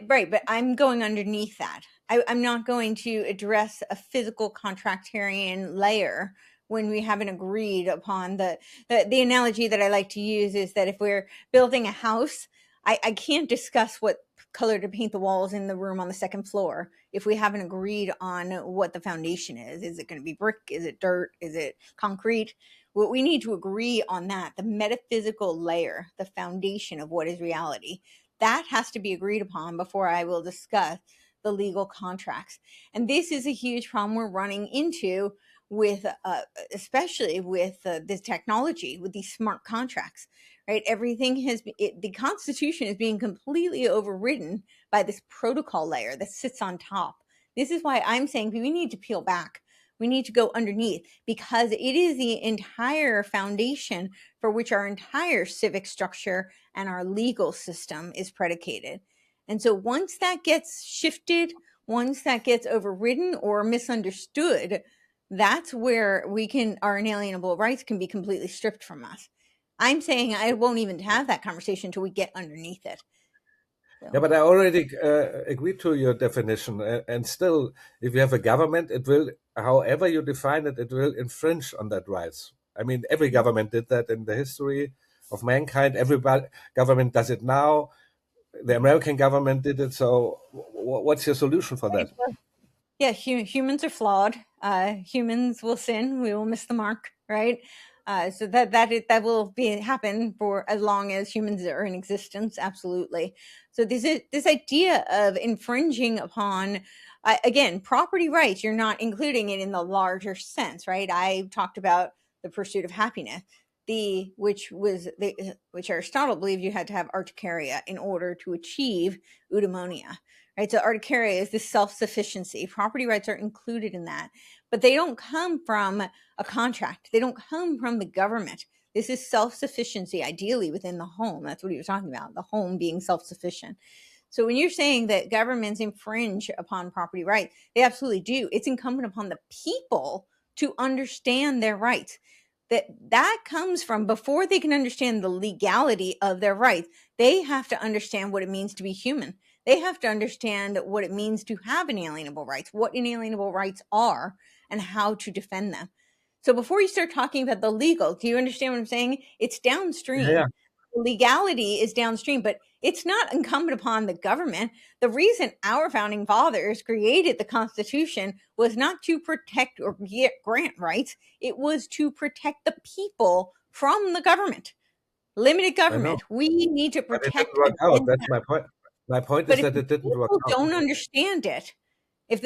right, but I'm going underneath that. I'm not going to address a physical contractarian layer when we haven't agreed upon the analogy that I like to use is that if we're building a house, I can't discuss what color to paint the walls in the room on the second floor if we haven't agreed on what the foundation is. Is it going to be brick? Is it dirt? Is it concrete? What we need to agree on that, the metaphysical layer, the foundation of what is reality, that has to be agreed upon before I will discuss the legal contracts. And this is a huge problem we're running into with, especially with this technology, with these smart contracts, right? Everything the Constitution is being completely overridden by this protocol layer that sits on top. This is why I'm saying we need to peel back. We need to go underneath because it is the entire foundation for which our entire civic structure and our legal system is predicated. And so once that gets shifted, once that gets overridden or misunderstood, that's where our inalienable rights can be completely stripped from us. I'm saying I won't even have that conversation until we get underneath it. yeah, So but I already agreed to your definition. And still, if you have a government, it will, however you define it, it will infringe on that rights. I mean, every government did that in the history of mankind. Every government does it now. The American government did it. So, what's your solution for that? yeah, humans are flawed. Humans will sin. We will miss the mark, right? So that will be happen for as long as humans are in existence. Absolutely. So this idea of infringing upon, again, property rights. You're not including it in the larger sense, right? I talked about the pursuit of happiness, which Aristotle believed you had to have articaria in order to achieve eudaimonia, right? So articaria is this self-sufficiency. Property rights are included in that, but they don't come from a contract. They don't come from the government. This is self-sufficiency, ideally within the home. That's what he was talking about, the home being self-sufficient. So when you're saying that governments infringe upon property rights, they absolutely do. It's incumbent upon the people to understand their rights. That comes from before they can understand the legality of their rights, they have to understand what it means to be human. They have to understand what it means to have inalienable rights, what inalienable rights are, and how to defend them. So before you start talking about the legal, do you understand what I'm saying? It's Yeah, downstream. Legality is downstream, but it's not incumbent upon the government. The reason our founding fathers created the Constitution was not to protect or grant rights, it was to protect the people from the government. Limited I know, government. We need to but it didn't protect work out. against That's that. my point. My point is But if that the it didn't work people out. don't understand it,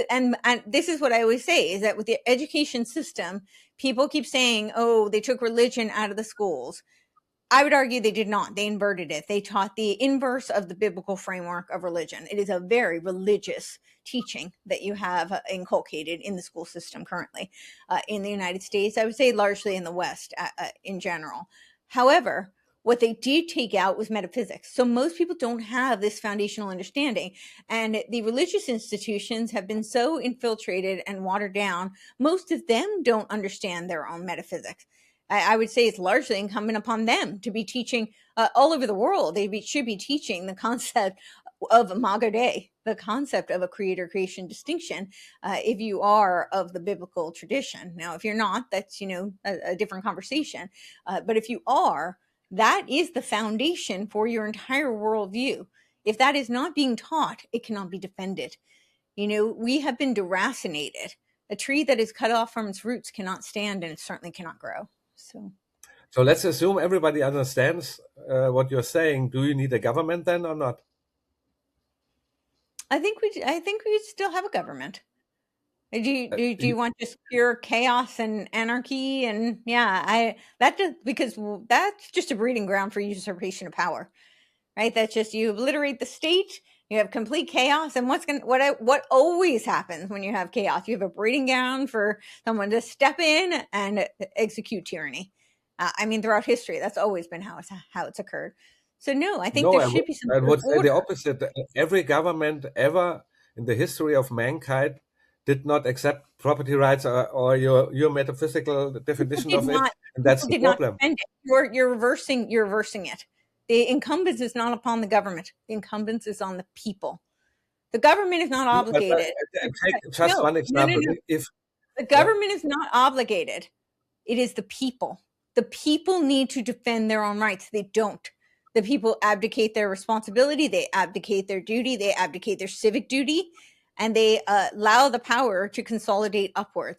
and this is what I always say is that with the education system, people keep saying, "Oh, they took religion out of the schools." I would argue they did not. They inverted it. They taught the inverse of the biblical framework of religion. It is a very religious teaching that you have inculcated in the school system currently in the United States. I would say largely in the West in general. However, what they did take out was metaphysics. So most people don't have this foundational understanding. And the religious institutions have been so infiltrated and watered down, most of them don't understand their own metaphysics. I would say it's largely incumbent upon them to be teaching all over the world. Should be teaching the concept of Imago Dei, the concept of a creator-creation distinction. If you are of the biblical tradition, now if you're not, that's a different conversation. But if you are, that is the foundation for your entire worldview. If that is not being taught, it cannot be defended. We have been deracinated. A tree that is cut off from its roots cannot stand, and it certainly cannot grow. So So let's assume everybody understands what you're saying. Do you need a government then or not? I think we still have a government. Do you You- want just pure chaos and anarchy? And yeah, because that's just a breeding ground for usurpation of power, right? That's just you obliterate the state, You have complete chaos, and what always happens when you have chaos? You have a breeding ground for someone to step in and execute tyranny. I mean, throughout history, that's always been how it's occurred. So no, I think No, there should be some I sort of would say the order. opposite. Every government ever in the history of mankind did not accept property rights, or your metaphysical People definition did of it, not and that's people the did not problem. defend it. You're reversing it. The incumbents is not upon the government. The incumbents is on the people. The government is not Yeah, but obligated. take just No, one no, no, example. no. If The yeah, government is not obligated. It is the people. The people need to defend their own rights. They don't. The people abdicate their responsibility, they abdicate their duty, they abdicate their civic duty, and they allow the power to consolidate upward.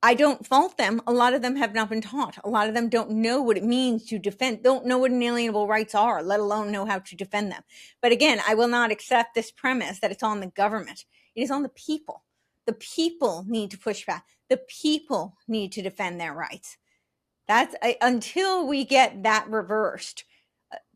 I don't fault them. A lot of them have not been taught. A lot of them don't know what it means to defend, don't know what inalienable rights are, let alone know how to defend them. But again, I will not accept this premise that it's on the government. It is on the people. The people need to push back. The people need to defend their rights. Until we get that reversed.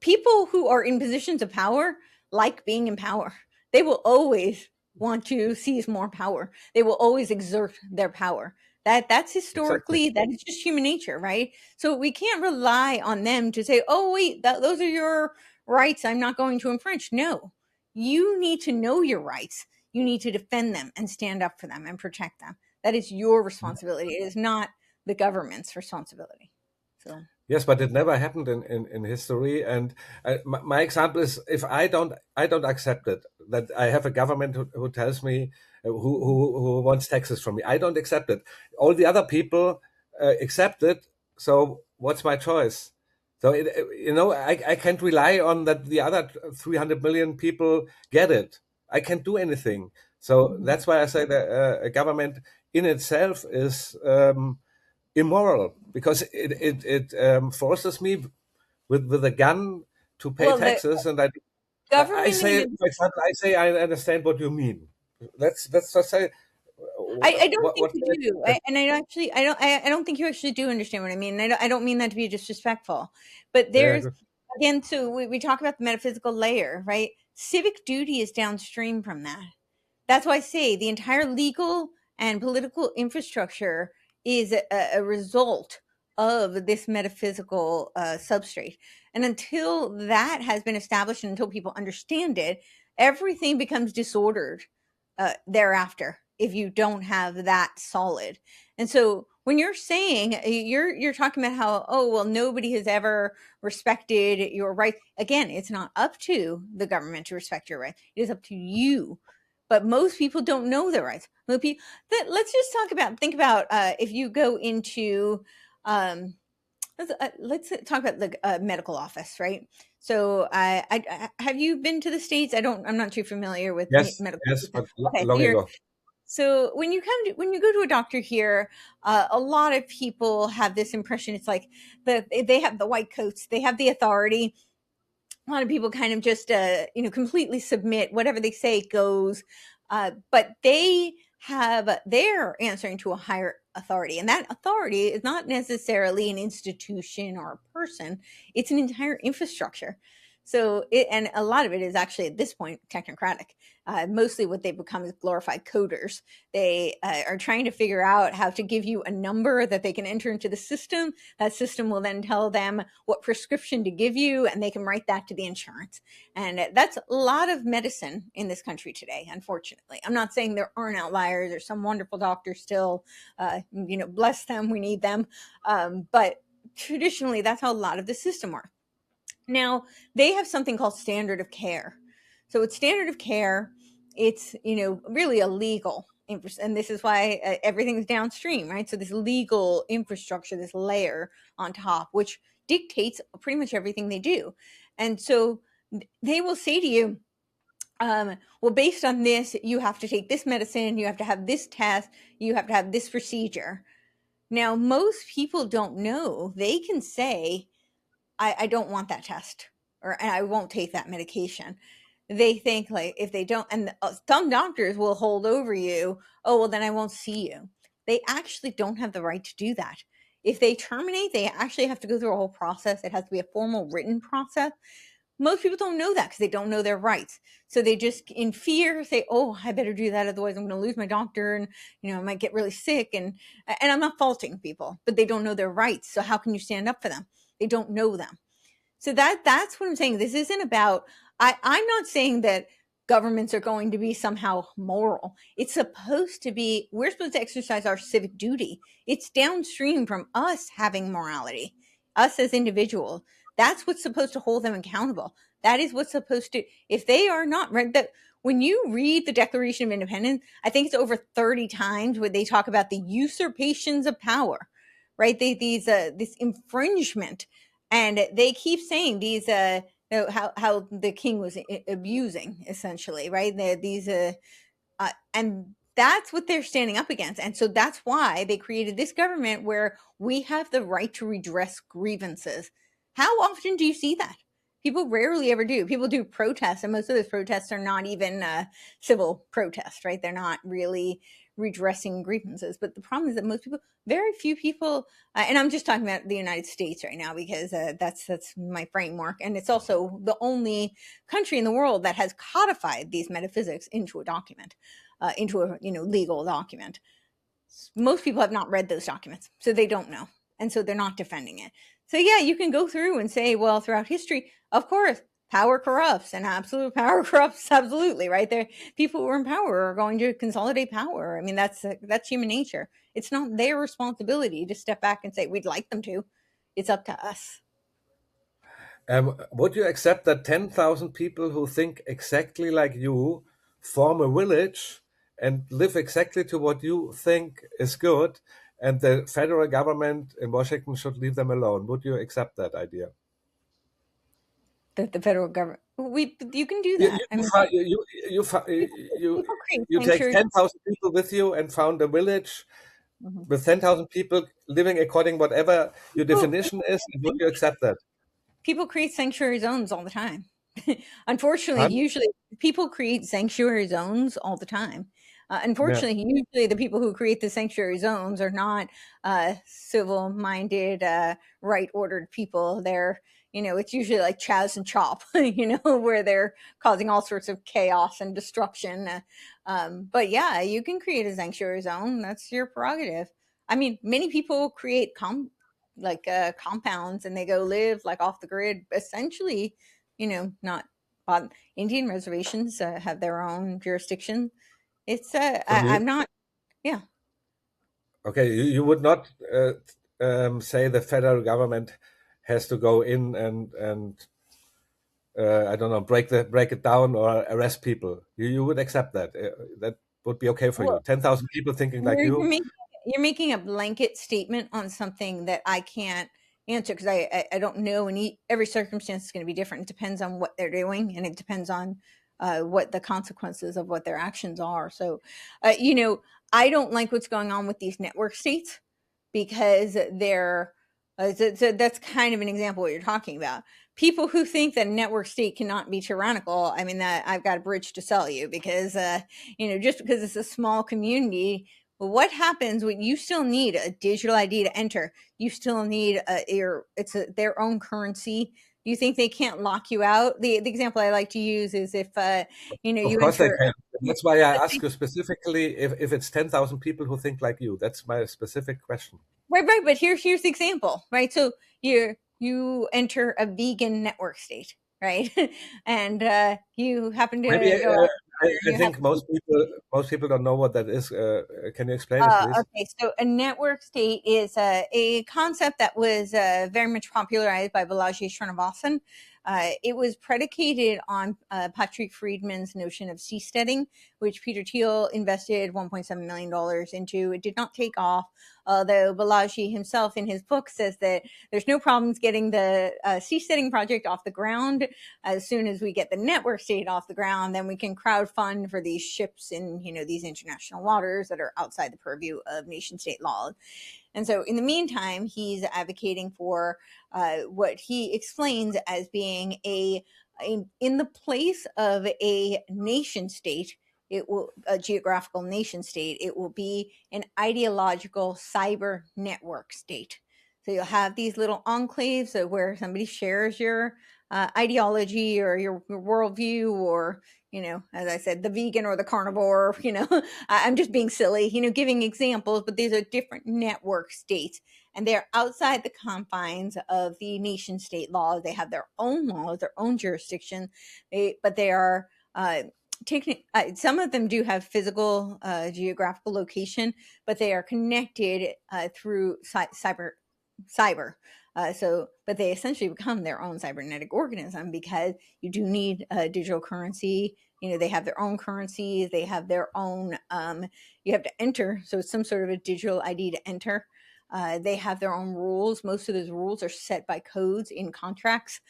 People who are in positions of power like being in power. They will always want to seize more power. They will always exert their power. That's exactly. historically, that is just human nature, right? So we can't rely on them to say, "Oh wait, those are your rights. I'm not going to infringe." No, you need to know your rights. You need to defend them and stand up for them and protect them. That is your responsibility. It is not the government's responsibility. So Yes, but it never happened in history. And my example is, if I don't accept it, that I have a government who tells me, who wants taxes from me. I don't accept it. All the other people accept it. So what's my choice? So I can't rely on that the other 300 million people get it. I can't do anything. So mhm. that's why I say that a government in itself is immoral, because it forces me with a gun to pay Well, the taxes, and I government say, is, for example, I say I understand what you mean. Let's just say I don't think what you do, and I don't think you actually do understand what I mean. I don't mean that to be disrespectful, but yeah, there's good. again. So we talk about the metaphysical layer, right? Civic duty is downstream from that. That's why I say the entire legal and political infrastructure is a result of this metaphysical substrate. And until that has been established and until people understand it, everything becomes disordered thereafter if you don't have that solid. And so when you're saying you're talking about how, oh well, nobody has ever respected your rights. Again, it's not up to the government to respect your rights. It is up to you, but most people don't know their rights. Let's just think about if you go into, um, let's talk about the medical office, right? So, have you been to the States? I'm not too familiar with Yes, medical yes, system. but Okay, long ago. so when you go to a doctor here, a lot of people have this impression. It's like they have the white coats, they have the authority. A lot of people kind of just completely submit, whatever they say goes, but they're answering to a higher authority, and that authority is not necessarily an institution or a person. It's an entire infrastructure. And a lot of it is actually at this point technocratic. Mostly what they become is glorified coders. They are trying to figure out how to give you a number that they can enter into the system. That system will then tell them what prescription to give you, and they can write that to the insurance. And that's a lot of medicine in this country today, unfortunately. I'm not saying there aren't outliers. There's some wonderful doctors still, bless them, we need them. But traditionally, that's how a lot of the system works. Now, they have something called standard of care. So it's standard of care. It's, really illegal. And this is why everything's downstream, right? So this legal infrastructure, this layer on top, which dictates pretty much everything they do. And so they will say to you, well, based on this, you have to take this medicine, you have to have this test, you have to have this procedure. Now, most people don't know. They can say, I don't want that test, and I won't take that medication. They think like if they don't, and some doctors will hold over you. Oh, well, then I won't see you. They actually don't have the right to do that. If they terminate, they actually have to go through a whole process. It has to be a formal written process. most people don't know that because they don't know their rights. So they just, in fear, say, "Oh, I better do that, otherwise I'm going to lose my doctor, and I might get really sick." And I'm not faulting people, but they don't know their rights. So how can you stand up for them? They don't know them. So that's what I'm saying. This isn't about. I'm not saying that governments are going to be somehow moral. It's supposed to be. We're supposed to exercise our civic duty. It's downstream from us having morality, us as individuals. That's what's supposed to hold them accountable. That is what's supposed to. If they are not read that. When you read the Declaration of Independence, I think it's over 30 times where they talk about the usurpations of power, right? This infringement, and they keep saying these how the king was abusing, essentially, right? And that's what they're standing up against. And so that's why they created this government where we have the right to redress grievances. How often do you see that? People rarely ever do. People do protests, and most of those protests are not even civil protests, right? They're not really redressing grievances. But the problem is that most people, very few people, and I'm just talking about the United States right now because that's my framework, and it's also the only country in the world that has codified these metaphysics into a document, into a legal document. Most people have not read those documents, so they don't know, and so they're not defending it. So yeah, you can go through and say, well, throughout history, of course, power corrupts, and absolute power corrupts absolutely, right? There, people who are in power are going to consolidate power. I mean, that's human nature. It's not their responsibility to step back and say we'd like them to. It's up to us. Would you accept that 10,000 people who think exactly like you form a village and live exactly to what you think is good, and the federal government in Washington should leave them alone? Would you accept that idea? That the federal government, you can do You that. I you mean, fi- you you fi- you, people create you take sanctuaries. 10,000 people with you and found a village Mhm. with 10,000 people living according whatever your People definition is. Would you accept that? people create sanctuary zones all the time. Unfortunately, Pardon? usually people create sanctuary zones all the time. Yeah. Unfortunately, usually the people who create the sanctuary zones are not civil-minded, right-ordered people. They're, it's usually like Chaz and Chop, where they're causing all sorts of chaos and destruction. But yeah, you can create a sanctuary zone. That's your prerogative. I mean, many people create compounds, and they go live like off the grid, essentially, not on Indian reservations have their own jurisdiction. It's So you I'm not. Yeah. okay? You would not say the federal government has to go in and I don't know, break it down or arrest people. You would accept that. That would be okay for you. Well, 10,000 people thinking like you're you. you're making you're making a blanket statement on something that I can't answer because I don't know, and every circumstance is going to be different. It depends on what they're doing, and it depends on what the consequences of what their actions are. So, I don't like what's going on with these network states because they're so that's kind of an example of what you're talking about. People who think that a network state cannot be tyrannical, I mean, that I've got a bridge to sell you because just because it's a small community, well, what happens when you still need a digital ID to enter? You still need their own currency. You think they can't lock you out? The example I like to use is if Of you course they enter. can. That's why I ask you specifically if it's 10,000 people who think like you. That's my specific question. Right, but here's the example, right? So you enter a vegan network state, right? And you happen Maybe to go out there and I you have. think most people don't know what that is. Can you explain it, please? Okay, so a network state is a concept that was very much popularized by Balaji Srinivasan. It was predicated on Patrick Friedman's notion of seasteading, which Peter Thiel invested $1.7 million into. It did not take off, although Balaji himself in his book says that there's no problems getting the seasteading project off the ground. As soon as we get the network state off the ground, then we can crowdfund for these ships in these international waters that are outside the purview of nation state law. And so, in the meantime, he's advocating for what he explains as being in the place of a nation state. It will a geographical nation state. It will be an ideological cyber network state. So you'll have these little enclaves where somebody shares your ideology or your worldview, or, as I said, the vegan or the carnivore, I'm just being silly, giving examples, but these are different network states, and they're outside the confines of the nation state laws. They have their own laws, their own jurisdiction, but they are some of them do have physical geographical location, but they are connected through cyber. But they essentially become their own cybernetic organism, because you do need a digital currency. They have their own currencies. They have their own. You have to enter, so it's some sort of a digital ID to enter. They have their own rules. Most of those rules are set by codes in contracts,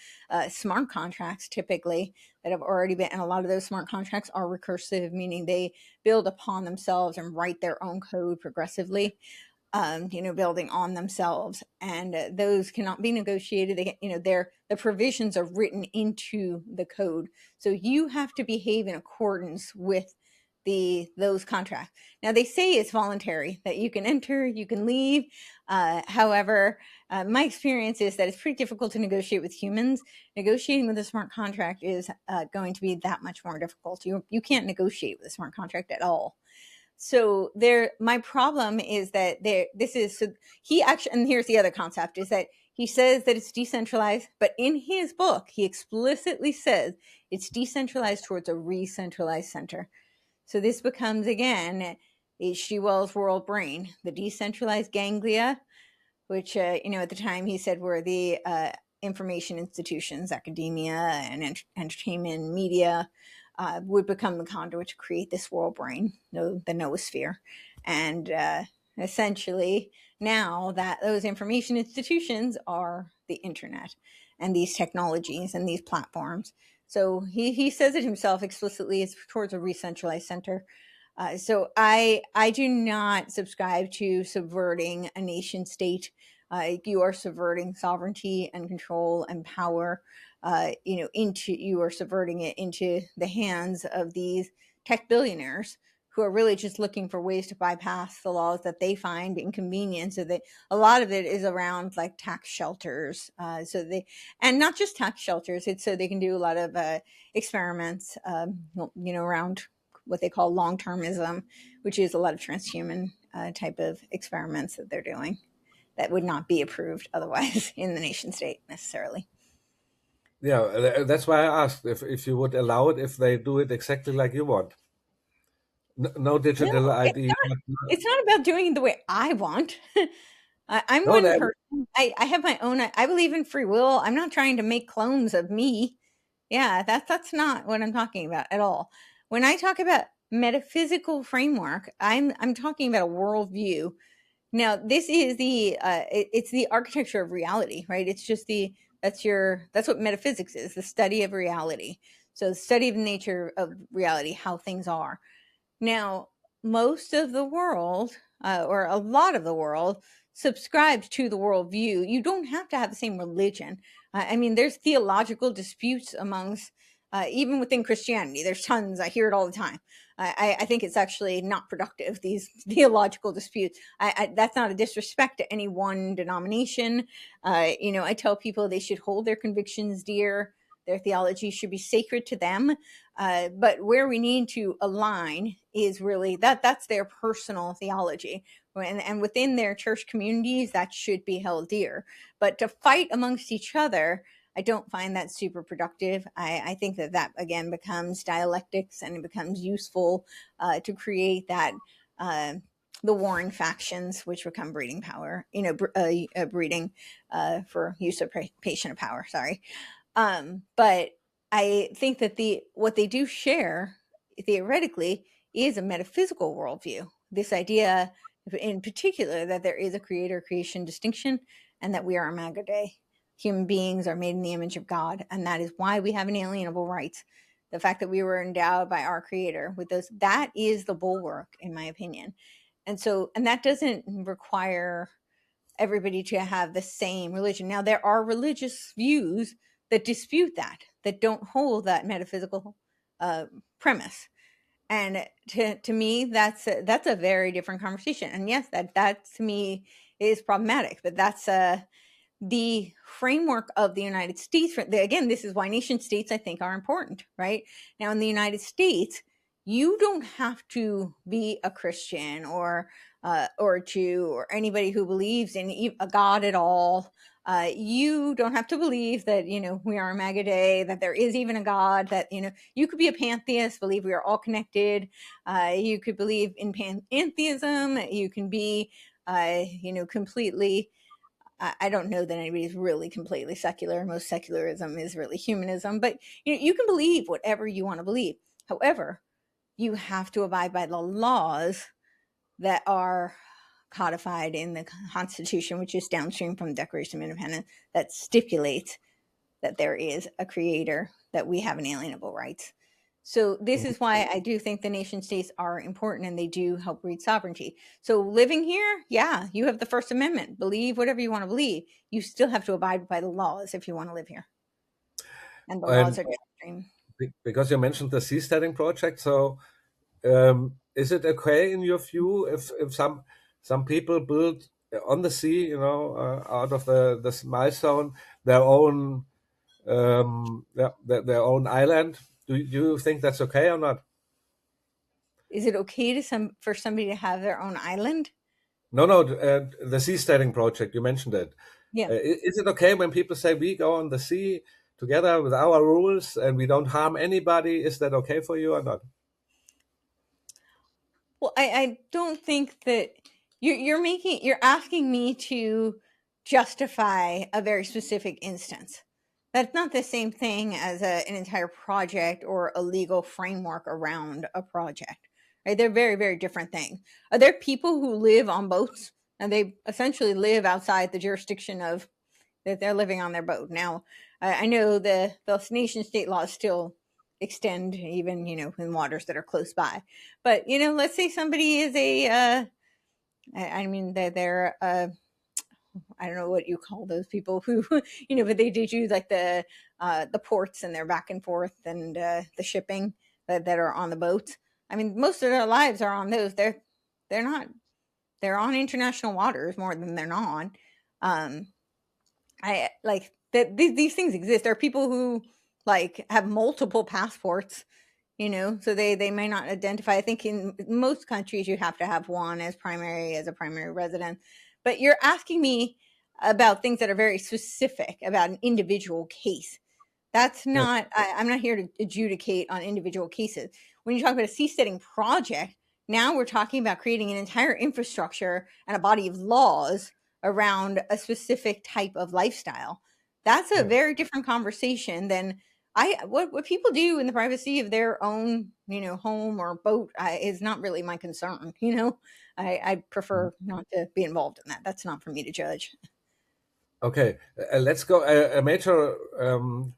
smart contracts typically, that have already been. And a lot of those smart contracts are recursive, meaning they build upon themselves and write their own code progressively, building on themselves, and those cannot be negotiated. The provisions are written into the code, so you have to behave in accordance with those contracts. Now they say it's voluntary, that you can enter, you can leave. However, my experience is that it's pretty difficult to negotiate with humans. Negotiating with a smart contract is going to be that much more difficult. You can't negotiate with a smart contract at all. So my problem is that he actually, and here's the other concept, is that he says that it's decentralized, but in his book, he explicitly says it's decentralized towards a re-centralized center. So this becomes, again, Shewell's world brain, the decentralized ganglia, which, at the time he said were the information institutions, academia, and entertainment, media, would become the conduit to create this world brain, the noosphere. And essentially, now that those information institutions are the internet and these technologies and these platforms. So he says it himself explicitly, it's towards a re-centralized center. So I do not subscribe to subverting a nation state. You are subverting sovereignty and control and power. You are subverting it into the hands of these tech billionaires, who are really just looking for ways to bypass the laws that they find inconvenient. So a lot of it is around like tax shelters. And not just tax shelters. It's so they can do a lot of experiments, around what they call long-termism, which is a lot of transhuman type of experiments that they're doing that would not be approved otherwise in the nation state necessarily. Yeah, that's why I asked if you would allow it if they do it exactly like you want. No No, digital it's ID. not. It's not about doing it the way I want. I'm No, one person. I have my own. I believe in free will. I'm not trying to make clones of me. Yeah, that's not what I'm talking about at all. When I talk about metaphysical framework, I'm talking about a worldview. Now, this is it's the architecture of reality, right? It's just that's what metaphysics is, the study of reality. So, the study of the nature of reality, how things are. Now, most of the world, or a lot of the world, subscribes to the worldview. You don't have to have the same religion. I mean, there's theological disputes amongst, even within Christianity. There's tons. I hear it all the time. I think it's actually not productive, these theological disputes. That's not a disrespect to any one denomination. I tell people they should hold their convictions dear. Their theology should be sacred to them. But where we need to align is really that's their personal theology. And within their church communities, that should be held dear. But to fight amongst each other, I don't find that super productive. I think that again becomes dialectics, and it becomes useful to create that the warring factions, which become breeding power, breeding for usurpation of power. Sorry. But I think that what they do share theoretically is a metaphysical worldview. This idea, in particular, that there is a creator-creation distinction, and that we are imago Dei. Human beings are made in the image of God, and that is why we have inalienable rights. The fact that we were endowed by our Creator with those, that is the bulwark, in my opinion. And that doesn't require everybody to have the same religion. Now, there are religious views that dispute that don't hold that metaphysical premise. And to me, that's a very different conversation. And yes, that to me is problematic. But the framework of the United States, again, this is why nation states, I think, are important, right? Now, in the United States, you don't have to be a Christian or a Jew or anybody who believes in a God at all. You don't have to believe that, we are a Maga Day, that there is even a God, that, you could be a pantheist, believe we are all connected. You could believe in pantheism. You can be, completely, I don't know that anybody's really completely secular. Most secularism is really humanism, but you can believe whatever you want to believe. However, you have to abide by the laws that are codified in the Constitution, which is downstream from the Declaration of Independence, that stipulates that there is a creator, that we have inalienable rights. So this Mhm. is why I do think the nation states are important, and they do help breed sovereignty. So living here, yeah, you have the First Amendment. Believe whatever you want to believe. You still have to abide by the laws if you want to live here. And the laws And are downstream. because you mentioned the seasteading project, so is it okay in your view if some people build on the sea, out of the milestone, their own their own island? Do you think that's okay or not? Is it okay for somebody to have their own island? No, no, the seasteading project, you mentioned it. Yeah. Is it okay when people say we go on the sea together with our rules and we don't harm anybody? Is that okay for you or not? Well, I don't think that you're asking me to justify a very specific instance. That's not the same thing as an entire project or a legal framework around a project. Right? They're very, very different things. Are there people who live on boats and they essentially live outside the jurisdiction of that they're living on their boat? Now, I know the nation state laws still extend even in waters that are close by, but let's say somebody is I mean they're I don't know what you call those people who but they do like the ports, and they're back and forth, and the shipping that are on the boats. I mean, most of their lives are on those. They're not, they're on international waters more than they're not. um I like that these things exist. There are people who like have multiple passports, so they may not identify. I think in most countries you have to have one as a primary residence. But you're asking me about things that are very specific about an individual case. That's Yes. not, I'm not here to adjudicate on individual cases. When you talk about a seasteading project, now we're talking about creating an entire infrastructure and a body of laws around a specific type of lifestyle. That's a Yes. very different conversation than what people do in the privacy of their own, home or boat, is not really my concern. I prefer not to be involved in that. That's not for me to judge. Okay, let's go. A major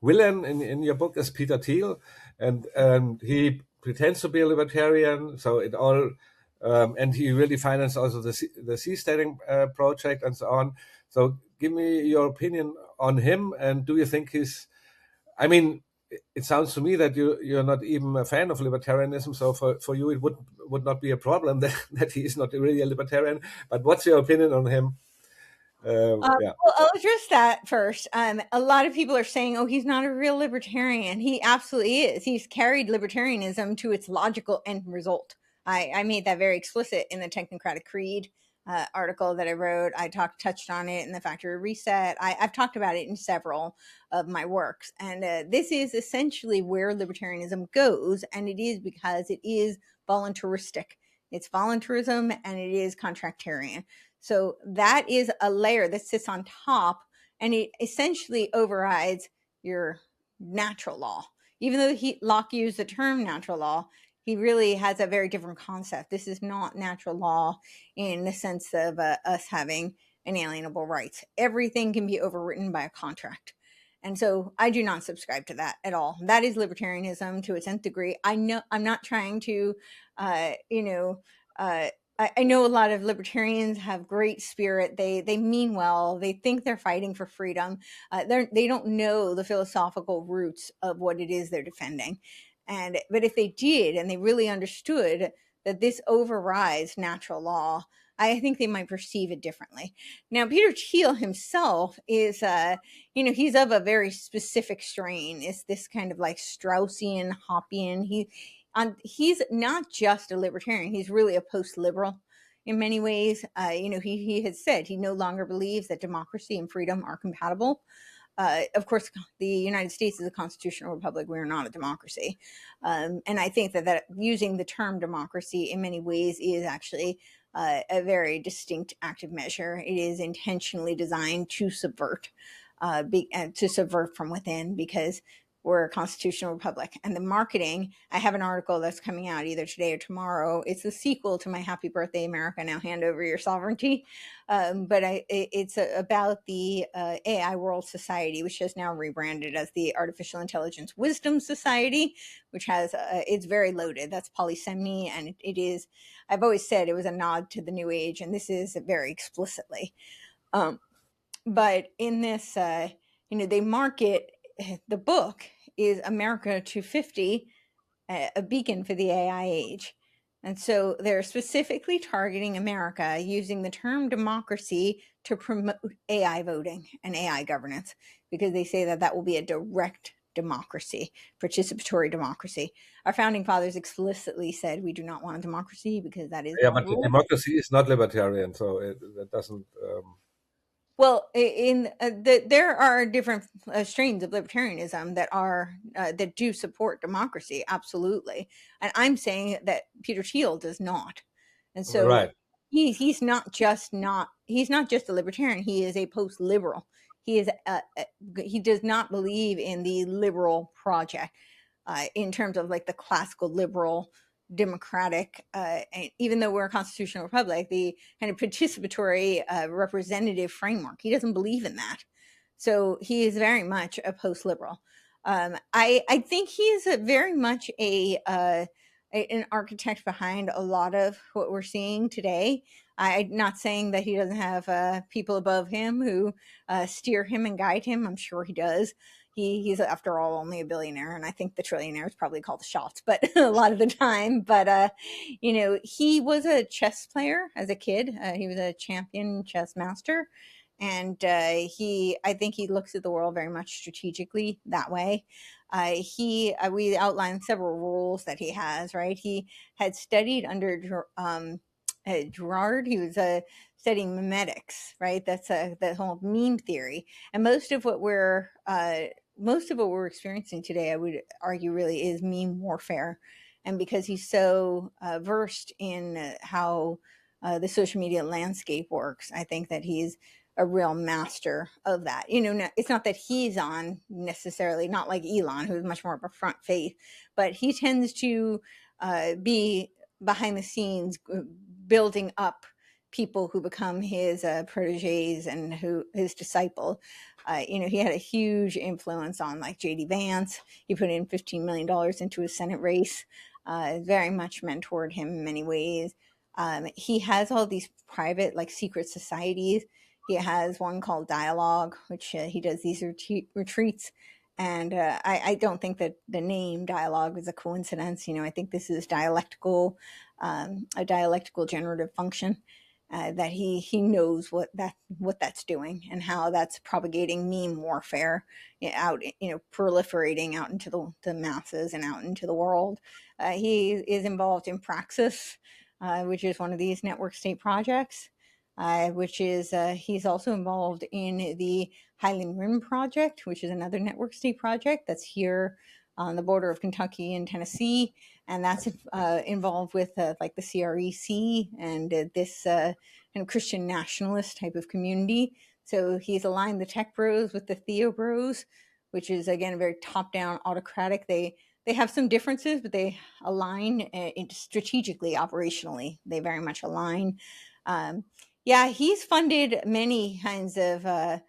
villain in your book is Peter Thiel, and he pretends to be a libertarian. So it all, and he really financed also the seasteading project and so on. So give me your opinion on him, and do you think he's? I mean, it sounds to me that you're not even a fan of libertarianism. So for you, it would not be a problem that he is not really a libertarian. But what's your opinion on him? Yeah. Well, I'll address that first. A lot of people are saying, "Oh, he's not a real libertarian." He absolutely is. He's carried libertarianism to its logical end result. I made that very explicit in the Technocratic Creed article that I wrote. I touched on it in the Factory Reset. I've talked about it in several of my works, and this is essentially where libertarianism goes, and it is because it is voluntaristic. It's voluntarism, and it is contractarian. So that is a layer that sits on top, and it essentially overrides your natural law. Even though Locke used the term natural law, he really has a very different concept. This is not natural law in the sense of us having inalienable rights. Everything can be overwritten by a contract. And so I do not subscribe to that at all. That is libertarianism to its nth degree. I know I'm not trying to, uh, you know, uh, I know a lot of libertarians have great spirit. They mean well. They think they're fighting for freedom. They don't know the philosophical roots of what it is they're defending. But if they did and they really understood that this overrides natural law, I think they might perceive it differently. Now, Peter Thiel himself is, he's of a very specific strain. It's this kind of like Straussian, Hoppian. He's not just a libertarian. He's really a post-liberal in many ways. He has said he no longer believes that democracy and freedom are compatible. Of course, the United States is a constitutional republic. We are not a democracy. And I think that using the term democracy in many ways is actually a very distinct active measure. It is intentionally designed to subvert from within, because we're a constitutional republic. And the marketing, I have an article that's coming out either today or tomorrow. It's the sequel to my Happy Birthday America, Now Hand Over Your Sovereignty. But it's about the AI World Society, which has now rebranded as the Artificial Intelligence Wisdom Society, which has, it's very loaded. That's polysemy. And it is, I've always said it was a nod to the new age. And this is very explicitly. But in this, they market, the book is America 250, a beacon for the AI age. And so they're specifically targeting America using the term democracy to promote AI voting and AI governance, because they say that that will be a direct democracy, participatory democracy. Our founding fathers explicitly said we do not want a democracy because that is Yeah, more but the rule. democracy is not libertarian, so that doesn't. Well, there are different strains of libertarianism that do support democracy, absolutely. And I'm saying that Peter Thiel does not. And so Right. he's not just a libertarian. He is a post liberal. He does not believe in the liberal project, in terms of like the classical liberal democratic, even though we're a constitutional republic, the kind of participatory representative framework. He doesn't believe in that. So he is very much a post liberal. I think he is very much an architect behind a lot of what we're seeing today. I'm not saying that he doesn't have people above him who steer him and guide him. I'm sure he does. He's after all only a billionaire, and I think the trillionaires probably call the shots, but a lot of the time. But he was a chess player as a kid. He was a champion chess master, and I think he looks at the world very much strategically that way. We outlined several rules that he has. Right, he had studied under Girard. He was studying memetics. Right, that's that whole meme theory, and most of what we're experiencing today, I would argue, really is meme warfare. And because he's so versed in how the social media landscape works, I think that he's a real master of that. It's not that he's on necessarily, not like Elon, who's much more of a front face, but he tends to be behind the scenes, building up people who become his proteges and who his disciple. He had a huge influence on like JD Vance. He put in $15 million into his Senate race. Very much mentored him in many ways. He has all these private, like secret societies. He has one called Dialogue, which he does these retreats. And I don't think that the name Dialogue is a coincidence. I think this is a dialectical generative function. That he knows what that's doing and how that's propagating meme warfare out, proliferating out into the masses and out into the world. He is involved in Praxis, which is one of these network state projects. Which is he's also involved in the Highland Rim Project, which is another network state project that's here on the border of Kentucky and Tennessee, and that's involved with like the CREC and this kind of Christian nationalist type of community. So he's aligned the tech bros with the Theo bros, which is again very top down autocratic. They have some differences, but they align strategically, operationally. They very much align. Yeah, he's funded many kinds of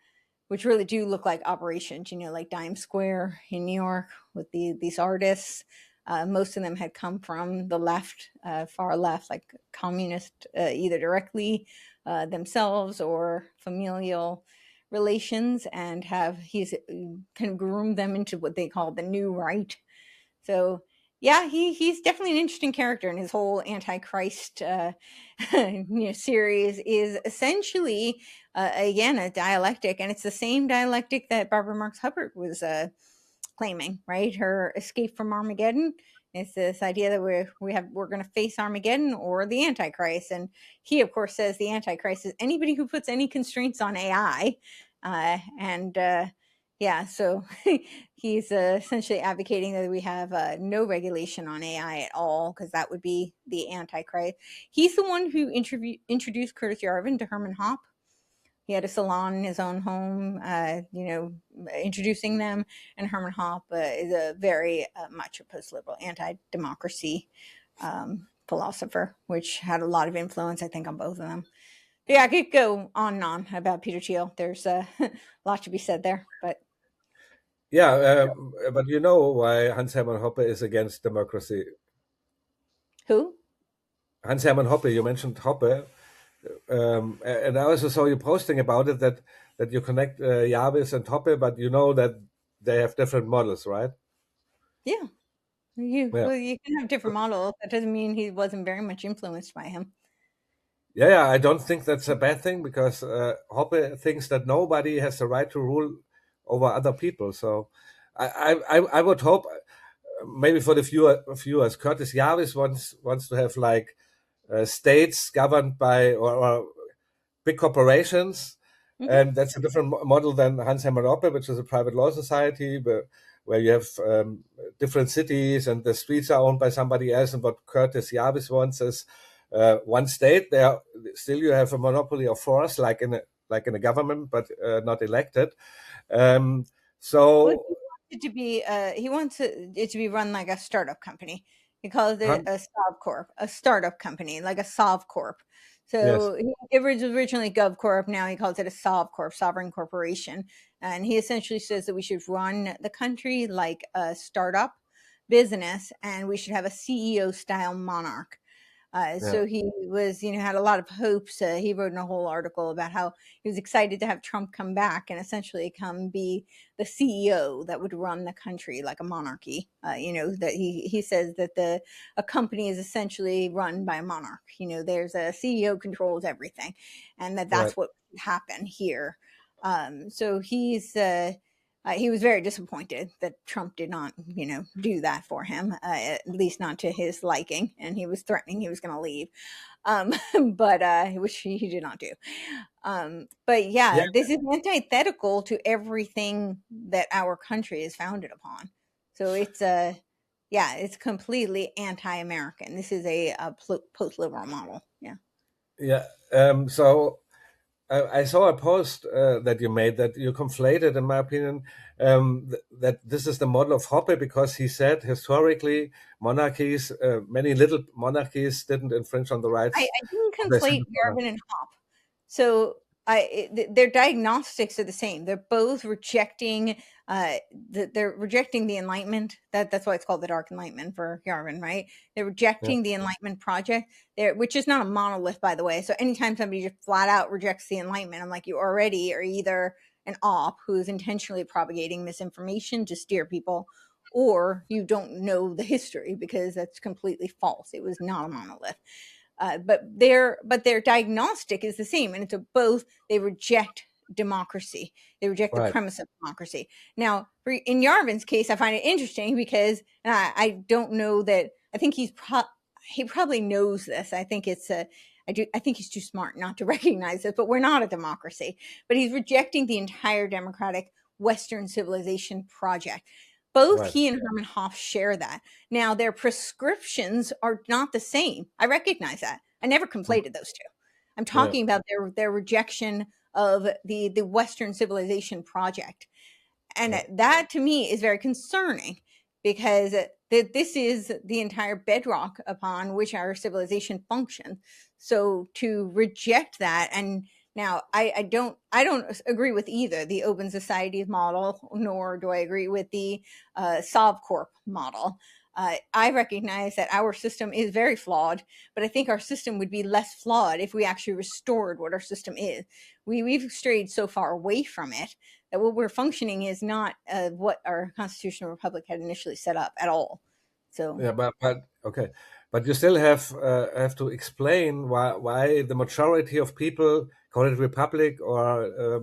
which really do look like operations, like Dime Square in New York with these artists. Most of them had come from the left, far left, like communist, either directly themselves or familial relations, and he's kind of groomed them into what they call the new right. So Yeah, he's definitely an interesting character, and his whole Antichrist series is essentially again a dialectic, and it's the same dialectic that Barbara Marx Hubbard was claiming, right? Her escape from Armageddon. It's this idea that we're going to face Armageddon or the Antichrist, and he, of course, says the Antichrist is anybody who puts any constraints on AI, and yeah, so he's essentially advocating that we have no regulation on AI at all, because that would be the Antichrist. He's the one who introduced Curtis Yarvin to Herman Hoppe. He had a salon in his own home, introducing them. And Herman Hoppe is a very much a post-liberal, anti-democracy philosopher, which had a lot of influence, I think, on both of them. But yeah, I could go on and on about Peter Thiel. There's a lot to be said there, but Yeah, but you know why Hans Hermann Hoppe is against democracy. who? Hans Hermann Hoppe, you mentioned Hoppe, and I also saw you posting about it that you connect Jarvis and Hoppe, but you know that they have different models, right? Yeah, Yeah. you can have different models. That doesn't mean he wasn't very much influenced by him. Yeah, I don't think that's a bad thing because Hoppe thinks that nobody has the right to rule over other people. So I would hope maybe for the viewers, Curtis Jarvis wants to have like states governed by or big corporations, Hmm. and that's a different model than Hans Hermann Hoppe, which is a private law society where you have different cities and the streets are owned by somebody else. And what Curtis Jarvis wants is one state. There still you have a monopoly of force, like in a government, but not elected. Um, Well, so, he wants it to be it to be run like a startup company. He calls it huh? a Sov Corp, a startup company, like a Sov Corp. Yes, So it was originally Gov Corp. Now he calls it a Sov Corp, sovereign corporation, and he essentially says that we should run the country like a startup business, and we should have a CEO style monarch. yeah, So he was, had a lot of hopes. He wrote in a whole article about how he was excited to have Trump come back and essentially come be the CEO that would run the country like a monarchy. That he says that a company is essentially run by a monarch. There's a CEO controls everything, and right. that's what would happen here. So he was very disappointed that Trump did not, do that for him, at least not to his liking, and he was threatening he was going to leave, um, but which he did not do. But Yeah, yeah, this is antithetical to everything that our country is founded upon. So yeah, it's completely anti-American. This is a post-liberal model. Yeah. yeah. So I saw a post that you made that you conflated, in my opinion, that this is the model of Hoppe because he said historically monarchies, many little monarchies didn't infringe on the I, rights I didn't of their conflate citizens. Garvin and Hoppe. So their diagnostics are the same. They're both rejecting they're rejecting the Enlightenment. That's why it's called the Dark Enlightenment for Garvin, right? They're Yeah, rejecting the Enlightenment project, which is not a monolith, by the way. So anytime somebody just flat out rejects the Enlightenment, I'm like, you already are either an op who's intentionally propagating misinformation to steer people, or you don't know the history because that's completely false. It was not a monolith. But their diagnostic is the same, and it's a both. They reject democracy. They reject the right, premise of democracy. Now, in Yarvin's case, I find it interesting because and I don't know that. I think he probably knows this. I think it's a. I think he's too smart not to recognize it. But we're not a democracy. But he's rejecting the entire democratic Western civilization project. Both right. he and Herman Hoff share that. Now, their prescriptions are not the same. I recognize that. I never conflated those two. I'm Yeah, talking about their rejection of the Western civilization project, and yeah, that to me is very concerning because this is the entire bedrock upon which our civilization functions. So to reject that, and now I don't agree with either the open society model, nor do I agree with the Sovcorp model. I recognize that our system is very flawed, but I think our system would be less flawed if we actually restored what our system is. We've strayed so far away from it that what we're functioning is not what our constitutional republic had initially set up at all. So Yeah, but okay, but you still have to explain why the majority of people, call it republic or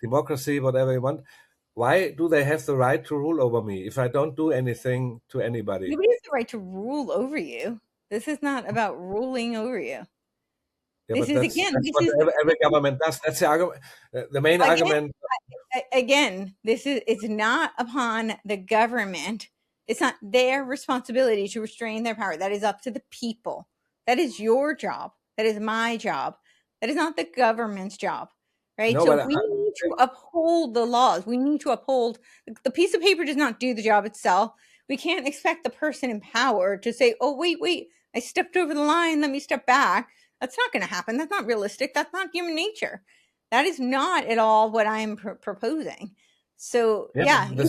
democracy, whatever you want, why do they have the right to rule over me if I don't do anything to anybody? nobody has the right to rule over you. This is not about ruling over you. Yeah, This but is again, that's this what is every government does. That's the argument. The main again, argument. again, this is it's not upon the government. It's not their responsibility to restrain their power. That is up to the people. That is your job. That is my job. That is not the government's job. Right? No, So but we need to uphold the laws. We need to uphold the piece of paper does not do the job itself. We can't expect the person in power to say, "Oh, wait, I stepped over the line, let me step back." That's not going to happen. That's not realistic. That's not human nature. That is not at all what I am proposing. So yeah, yeah, the,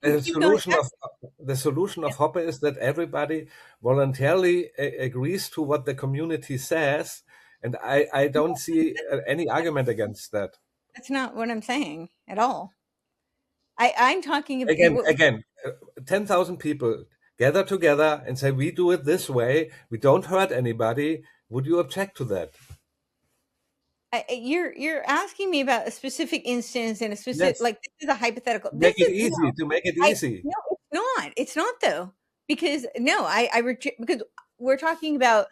the keep going. solution of Hoppe is that everybody voluntarily agrees to what the community says, and I don't see any argument against that. That's not what I'm saying at all. I'm talking Again, 10,000 people gather together and say we do it this way. We don't hurt anybody. Would you object to that? you're asking me about a specific instance and a specific Yes. like this is a hypothetical. Make This it is easy. To make it I easy. no, it's not. It's not though because no, I reject because we're talking about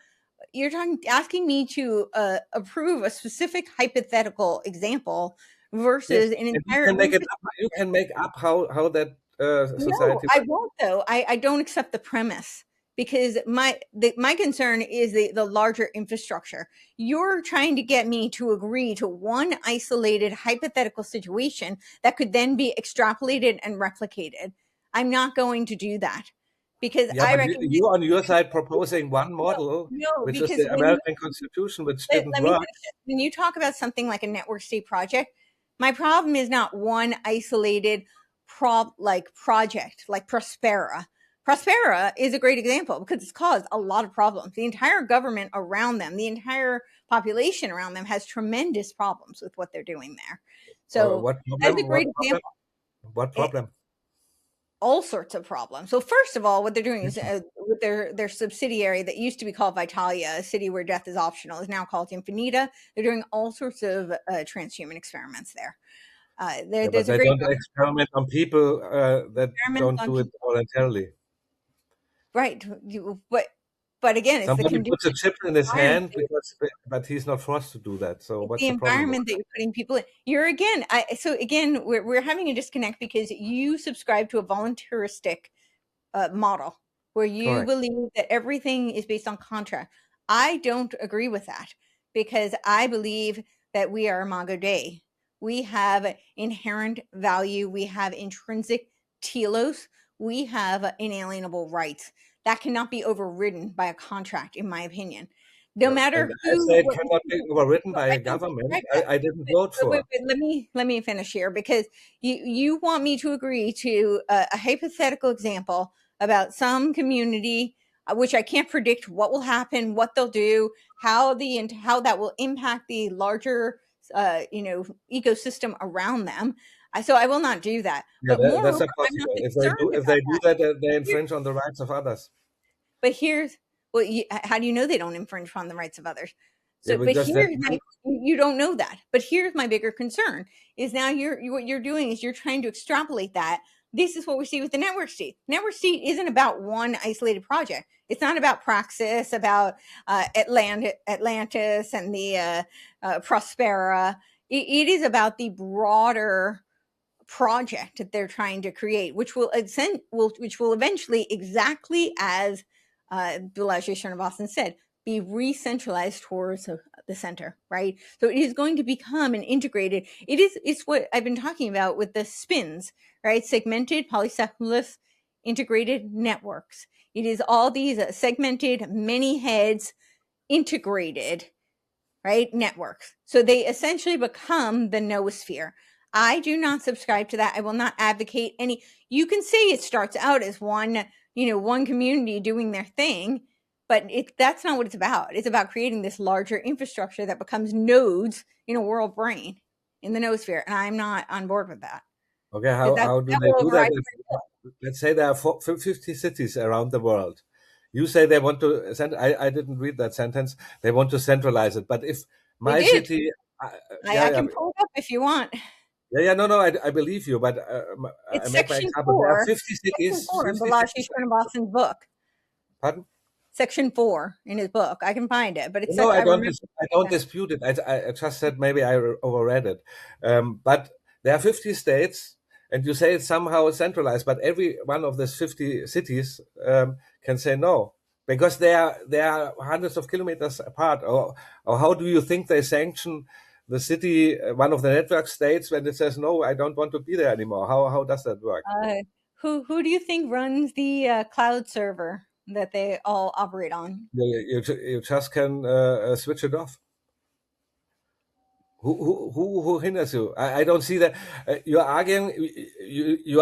you're talking asking me to approve a specific hypothetical example Yes, versus an and you entire can make it up. You can make up how that No, society. I won't though. I don't accept the premise because my concern is the larger infrastructure. You're trying to get me to agree to one isolated hypothetical situation that could then be extrapolated and replicated. I'm not going to do that because Yeah, I but you, recognize you on your side proposing one model, no, which is because the American Constitution, which didn't let me work. finish it. When you talk about something like a network state project, my problem is not one isolated project like Prospera. Prospera is a great example because it's caused a lot of problems. The entire government around them, the entire population around them has tremendous problems with what they're doing there. Or So that's a What great problem? example. What It, problem? all sorts of problems. So first of all, what they're doing is with their subsidiary that used to be called Vitalia, a city where death is optional, is now called Infinita. They're doing all sorts of transhuman experiments there. Yeah, but There's a they great don't experiment on people that experiment don't on do it people, voluntarily. right? But again, it's the Somebody condition puts a chip in his environment. hand but he's not forced to do that. So It's what's the the problem? environment that you're putting people in. You're again, so again, we're having a disconnect because you subscribe to a voluntaristic model where you Correct. believe that everything is based on contract. I don't agree with that because I believe that we are imago Dei. We have inherent value. We have intrinsic telos. We have inalienable rights that cannot be overridden by a contract, in my opinion. No And matter I say who, it cannot be overridden by I a don't government. subscribe to that. I didn't vote for. Let me finish here because you want me to agree to a hypothetical example about some community which I can't predict what will happen, what they'll do, how that will impact the larger ecosystem around them. So I will not do that. Yeah, But that's moreover, not I'm not possible. concerned If they about do that. that, they Here- infringe on the rights of others. But here's well, how do you know they don't infringe on the rights of others? Yeah, So, but because that here's my you don't know that. But here's my bigger concern is now what you're doing is you're trying to extrapolate that. This is what we see with the network state. Network state isn't about one isolated project. It's not about Praxis, about Atlantis, and the Prospera. It is about the broader project that they're trying to create, which will eventually, exactly as Balaji Srinivasan said, be re-centralized towards the center, right? So it is going to become an integrated. It's what I've been talking about with the spins, right? Segmented polycephalous integrated networks. It is all these segmented many heads integrated, right? Networks. So they essentially become the noosphere. I do not subscribe to that. I will not advocate any. You can say it starts out as one community doing their thing, but that's not what it's about. It's about creating this larger infrastructure that becomes nodes in a world brain in the noosphere, and I'm not on board with that. Okay, because how do that they will do that? override. Let's say there are 50 cities around the world. You say they want to send. I didn't read that sentence. They want to centralize it. But if They my did. city, I yeah, yeah, can pull it up if you want. no, no, I believe you. But I It's make my example. There are 50 Section cities, 4 in 50 Balaji cities. Srinivasan's book. Pardon? Section 4 in his book. I can find it, but it's No, such, I remember. I don't dispute it. I just said maybe I overread it. But there are 50 states, and you say it's somehow centralized, but every one of these 50 cities can say no because they are hundreds of kilometers apart. Or how do you think they sanction the city, one of the network states, when it says no, I don't want to be there anymore? How does that work? Uh, who do you think runs the cloud server that they all operate on? You just can switch it off. Who hinders you? I don't see that. You're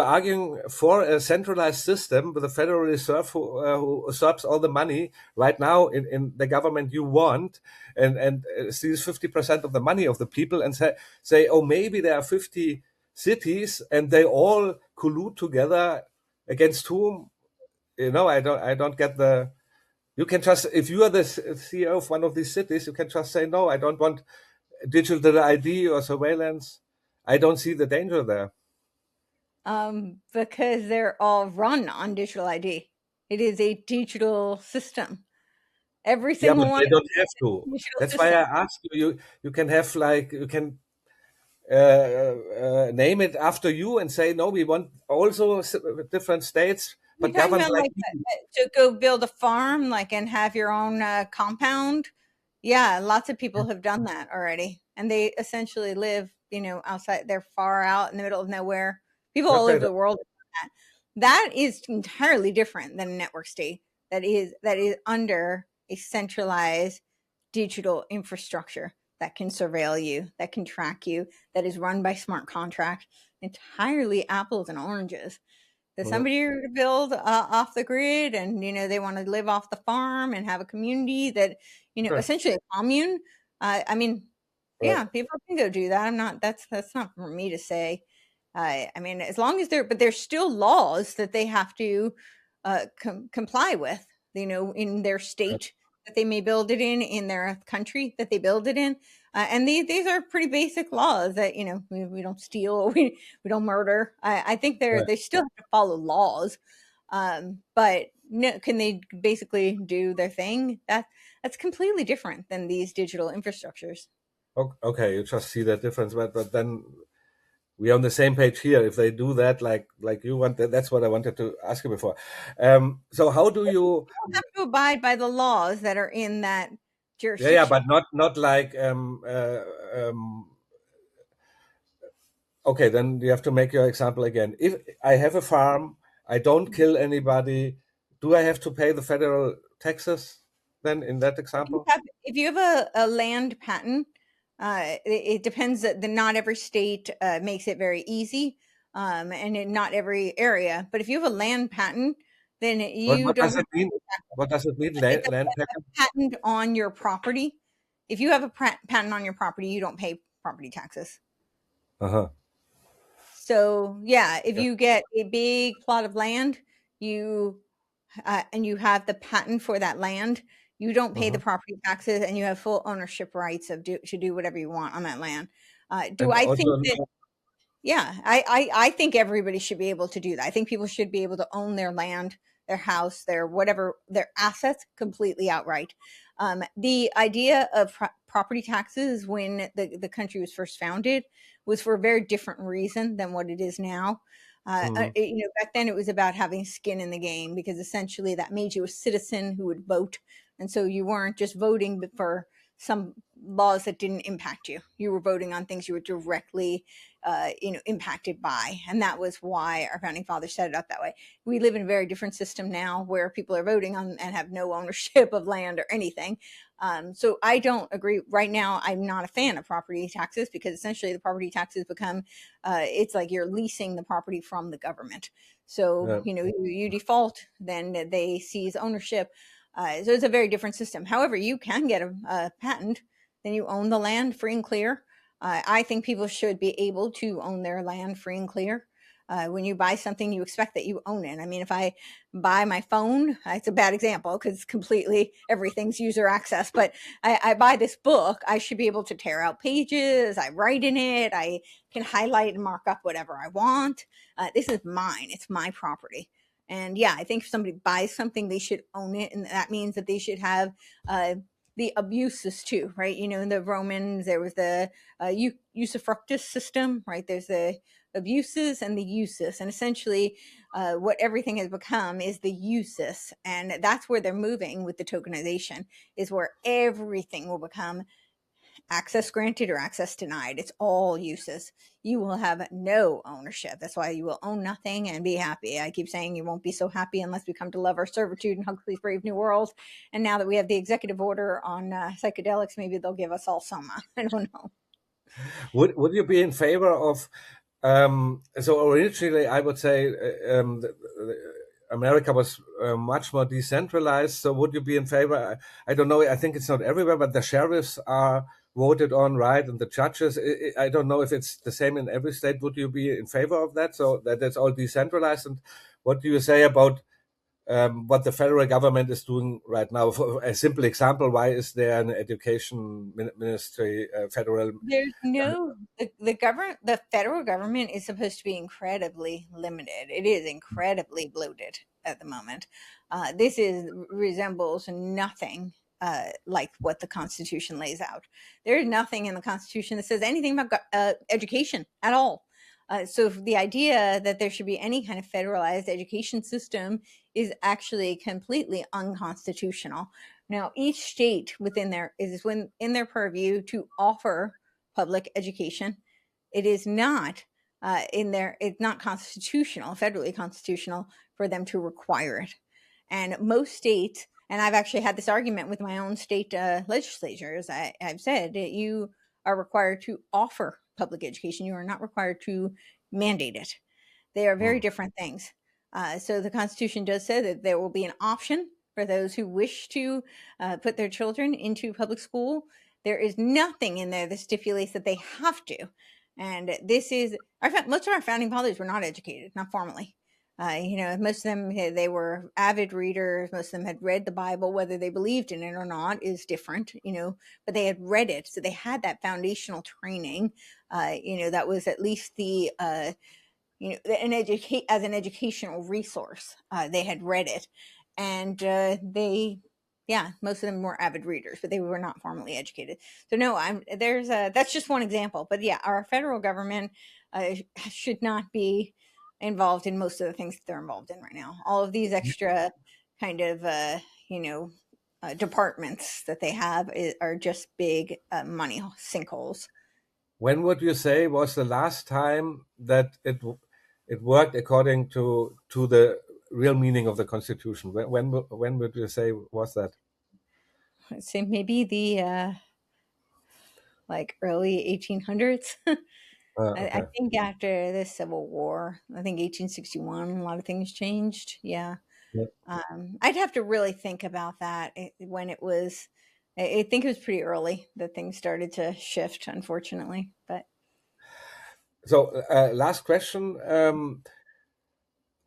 arguing for a centralized system with a Federal Reserve who absorbs all the money right now in the government you want, and steals 50% of the money of the people, and say, oh, maybe there are 50 cities and they all collude together against whom? I don't get the. You can just, if you are the CEO of one of these cities, you can just say no. I don't want digital ID or surveillance. I don't see the danger there. Because they're all run on digital ID. It is a digital system. Every Yeah, but single one they of don't them have is to. a digital That's why system. I ask you. You can have like you can name it after you and say no. We want also different states, You're but talking governed about like like you. to go build a farm, like, and have your own compound. Yeah, lots of people have done that already, and they essentially live, outside. They're far out in the middle of nowhere. People all Okay. over the world have done that. That is entirely different than a network state. That is under a centralized digital infrastructure that can surveil you, that can track you, that is run by smart contracts. Entirely apples and oranges. If Mhm. somebody were to build off the grid, and they want to live off the farm and have a community that, Okay. essentially a commune. I mean, Right. yeah, people can go do that. I'm not. That's not for me to say. I mean, as long as but there's still laws that they have to comply with. In their Right. state that they may build it in their country that they build it in, and these are pretty basic laws that we don't steal, we don't murder. I think Right. they still have to follow laws, but no, can they basically do their thing? That's completely different than these digital infrastructures. Okay. You just see that difference, but then we're on the same page here. If they do that, like you want, that's what I wanted to ask you before. So how do you? Don't have to abide by the laws that are in that Yeah, jurisdiction. but not like okay, then you have to make your example again. If I have a farm, I don't kill anybody, do I have to pay the federal taxes then in that example? If you have a land patent, it depends that not every state makes it very easy, and not every area. But if you have a land patent, then you What don't does have it mean? What does it mean, it's land a patent? patent on your property. If you have a patent on your property, you don't pay property taxes. Uh-huh. So yeah, if Yeah. you get a big plot of land, you and you have the patent for that land, you don't pay the Uh-huh. property taxes, and you have full ownership rights to do whatever you want on that land. Do And I think also, that? Yeah, I think everybody should be able to do that. I think people should be able to own their land, their house, their whatever, their assets completely outright. The idea of property taxes when the country was first founded was for a very different reason than what it is now. mhm, Back then it was about having skin in the game, because essentially that made you a citizen who would vote, and so you weren't just voting for some laws that didn't impact you. You were voting on things you were directly impacted by. And that was why our founding fathers set it up that way. We live in a very different system now where people are voting on and have no ownership of land or anything. So I don't agree. Right now, I'm not a fan of property taxes, because essentially the property taxes become, it's like you're leasing the property from the government. So, yeah. you default, then they seize ownership. So it's a very different system. However, you can get a patent, then you own the land free and clear. I think people should be able to own their land free and clear. When you buy something, you expect that you own it. I mean, if I buy my phone, it's a bad example because completely everything's user access, but I buy this book, I should be able to tear out pages. I write in it. I can highlight and mark up whatever I want. This is mine. It's my property. And yeah, I think if somebody buys something, they should own it. And that means that they should have the abuses too, right? You know, in the Romans, there was the usufructus system, right? There's the abuses and the usus. And essentially, what everything has become is the usus. And that's where they're moving with the tokenization, is where everything will become access granted or access denied. It's all uses. You will have no ownership. That's why you will own nothing and be happy. I keep saying you won't be so happy unless we come to love our servitude and Huxley's Brave New World. And now that we have the executive order on psychedelics, maybe they'll give us all soma. I don't know. Would you be in favor of so originally I would say America was much more decentralized. So would you be in favor? I don't know. I think it's not everywhere, but the sheriffs are voted on, right? And the judges. I don't know if it's the same in every state. Would you be in favor of that? So that it's all decentralized. And what do you say about what the federal government is doing right now? For a simple example, why is there an education ministry, federal? There's no the federal government is supposed to be incredibly limited. It is incredibly bloated at the moment. This is resembles nothing like what the Constitution lays out. There is nothing in the Constitution that says anything about education at all. So the idea that there should be any kind of federalized education system is actually completely unconstitutional. Now, each state within there is when in their purview to offer public education. It is not in there. It's not constitutional, federally constitutional, for them to require it. And most states, and I've actually had this argument with my own state legislatures. I've said that you are required to offer public education. You are not required to mandate it. They are very Hmm. different things. So the Constitution does say that there will be an option for those who wish to put their children into public school. There is nothing in there that stipulates that they have to. And this is most of our founding fathers were not educated, not formally. Most of them they were avid readers. Most of them had read the Bible. Whether they believed in it or not is different. But they had read it, so they had that foundational training. That was at least the as an educational resource. They had read it, and most of them were avid readers, but they were not formally educated. So no, that's just one example. But yeah, our federal government should not be involved in most of the things that they're involved in right now. All of these extra kind of departments that they have are just big money sinkholes. When would you say was the last time that it worked according to the real meaning of the Constitution? When would you say was that? Let's say maybe the like early 1800s. I Okay. think after the Civil War, I think 1861, a lot of things changed. Yeah. Yeah. I'd have to really think about that when it was. I think it was pretty early that things started to shift, unfortunately. But So last question.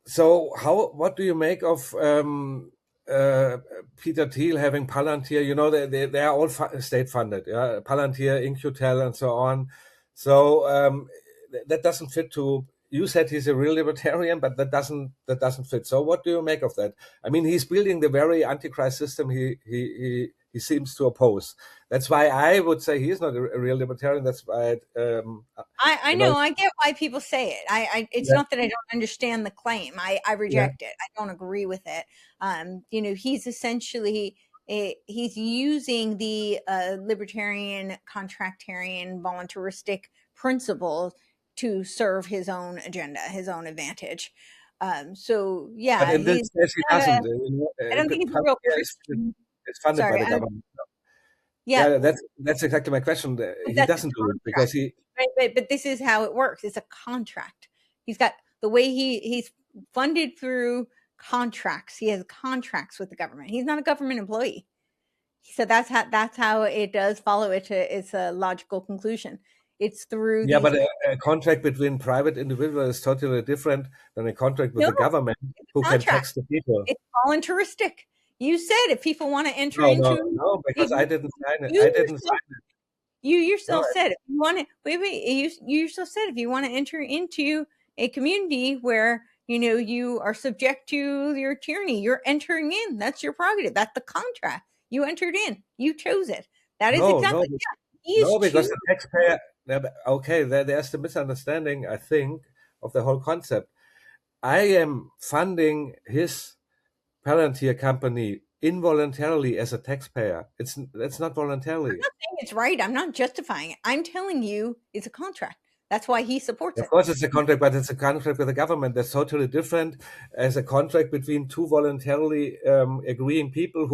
So what do you make of uh, Peter Thiel having Palantir? You know, they are all state funded. Yeah? Palantir, InQtel, and so on. So that doesn't fit to. You said he's a real libertarian, but that doesn't fit. So what do you make of that? I mean, he's building the very antichrist system he seems to oppose. That's why I would say he is not a real libertarian. That's why I you know know, I get why people say it. It's yeah, not that I don't understand the claim. I yeah. reject it. I don't agree with it. He's essentially he's using the libertarian, contractarian, voluntaristic principles to serve his own agenda, his own advantage. So But yeah, in this he's case, he not doesn't. a. I don't think he's a real Palantir Christian. is funded by Sorry, the government. yeah, Yeah, that's exactly my question. but He that's a doesn't do it contract, because he. right? But this is how it works. It's a contract. He's got the way he's funded through contracts. He has contracts with the government. He's not a government employee. So that's how it does follow it to its a logical conclusion. It's through Yeah, these. but a contract between private individuals is totally different than a contract with No, the government who can contract. tax the people. It's voluntaristic. You said if people want to enter No, no, into, no, because I you didn't sign it. I you didn't yourself, sign it. you No, yourself said if you want to wait, you yourself said if you want to enter into a community where you are subject to your tyranny, you're entering in. That's your prerogative. That's the contract. You entered in. You chose it. That is no, no, exactly, yeah. He is no, because choosing. the taxpayer. Okay, there's the misunderstanding, I think, of the whole concept. I am funding his Palantir company involuntarily as a taxpayer. That's not voluntarily. It's right. I'm not justifying it. I'm telling you it's a contract. That's why he supports Of it. course, it's a contract, but it's a contract with the government. That's totally different as a contract between two voluntarily agreeing people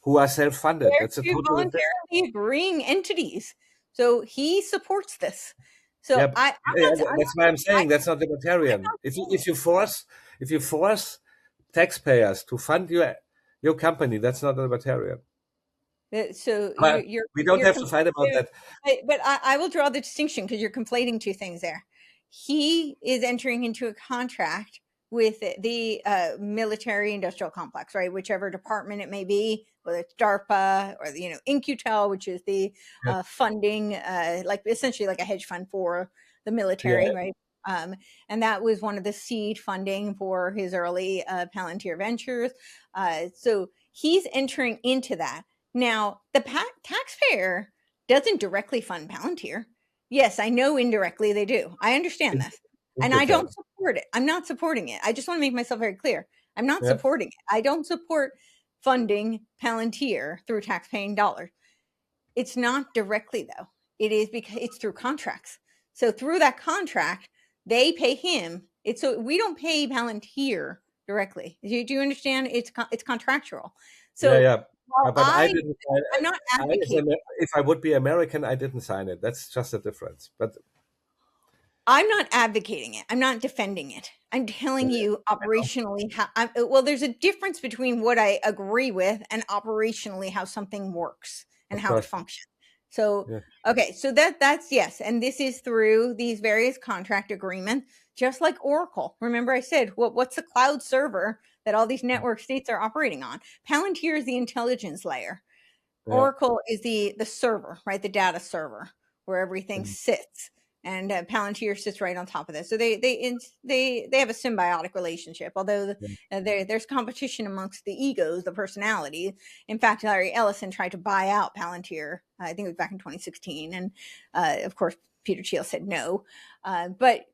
who are self-funded. They're That's a two totally different. voluntarily agreeing entities. So he supports this. So Yeah, yeah, I'm that's why I'm not, saying that's not libertarian. If you force taxpayers to fund your company, that's not libertarian. so But we don't you're have to fight about that. but I will draw the distinction because you're conflating two things there. He is entering into a contract with the military industrial complex, right? Whichever department it may be, whether it's DARPA or InQtel, which is the Yeah, funding, like essentially like a hedge fund for the military, yeah, right? Um, and that was one of the seed funding for his early Palantir ventures. So he's entering into that. Now, the taxpayer doesn't directly fund Palantir. Yes, I know indirectly they do. I understand this. And I don't InQtel. support it. I'm not supporting it. I just want to make myself very clear. I'm not Yeah, supporting it. I don't support funding Palantir through taxpaying dollars. It's not directly though. It is because it's through contracts. So through that contract, they pay him. It's so we don't pay Palantir directly. Do you understand? It's contractual. yeah, So yeah. while But I didn't. I'm not advocating. If I would be American, I didn't sign it. That's just a difference. But I'm not advocating it. I'm not defending it. I'm telling yeah, you I know, operationally how well, there's a difference between what I agree with and operationally how something works and of how it course. functions. So, Yeah, okay, so that's yes, and this is through these various contract agreements, just like Oracle. Remember I said, what's the cloud server that all these network states are operating on? Palantir is the intelligence layer. yeah. Oracle is the server, right? The data server where everything Mhm. sits, and Palantir sits right on top of this. So they have a symbiotic relationship. Although Yeah, there's competition amongst the egos, the personality. In fact, Larry Ellison tried to buy out Palantir. I think it was back in 2016, and of course Peter Thiel said no. But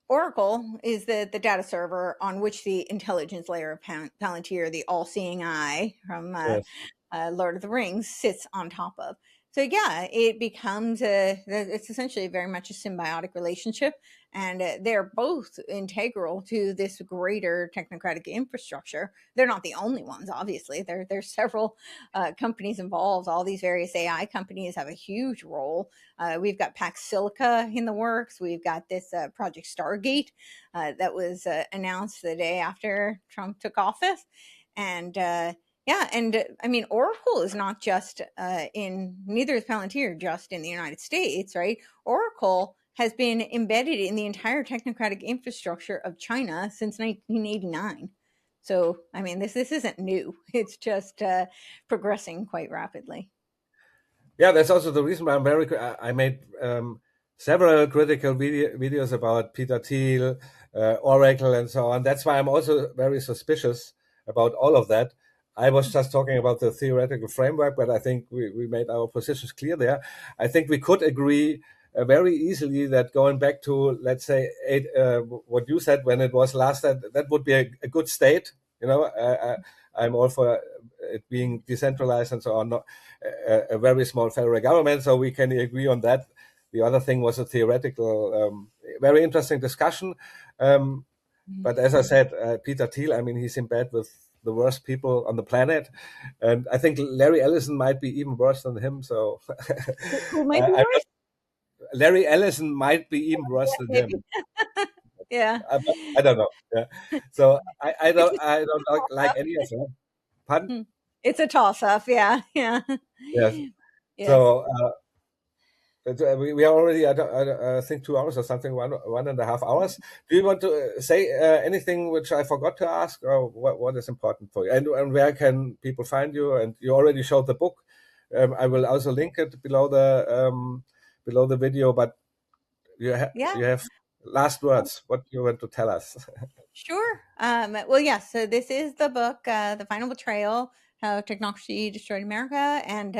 Oracle is the data server on which the intelligence layer of Palantir, the all-seeing eye from yes. Lord of the Rings, sits on top of. So yeah, it becomes it's essentially very much a symbiotic relationship, and they're both integral to this greater technocratic infrastructure. They're not the only ones, obviously. There's several companies involved. All these various AI companies have a huge role. We've got Pax Silica in the works. We've got this Project Stargate that was announced the day after Trump took office, and yeah, and I mean, Oracle is not just neither is Palantir just in the United States, right? Oracle has been embedded in the entire technocratic infrastructure of China since 1989. So, I mean, this isn't new. It's just progressing quite rapidly. Yeah, that's also the reason why I made several critical videos about Peter Thiel, Oracle, and so on. That's why I'm also very suspicious about all of that. I was just talking about the theoretical framework, but I think we made our positions clear there. I think we could agree very easily that going back to, let's say, what you said when it was last, that would be a good state. I'm all for it being decentralized and so on. A very small federal government, so we can agree on that. The other thing was a theoretical, very interesting discussion. Um, Mhm. but as I said, Peter Thiel, I mean, he's in bed with the worst people on the planet, and I think Larry Ellison might be even worse than him. So Who might be I'm not, worse? Larry Ellison might be even worse Yeah, than maybe. him. Yeah. I don't know. Yeah. So I It's don't I don't a like toss-up. any of them. Pardon? It's a toss-up. Yeah. Yeah. Yes. Yes. So We are already at, I think, 2 hours or something, 1.5 hours. Do you want to say anything which I forgot to ask, or what is important for you? And where can people find you? And you already showed the book. I will also link it below the video. But Yeah. you have last words. What you want to tell us? Sure. Well, yeah. So this is the book, "The Final Betrayal: How Technocracy Destroyed America," and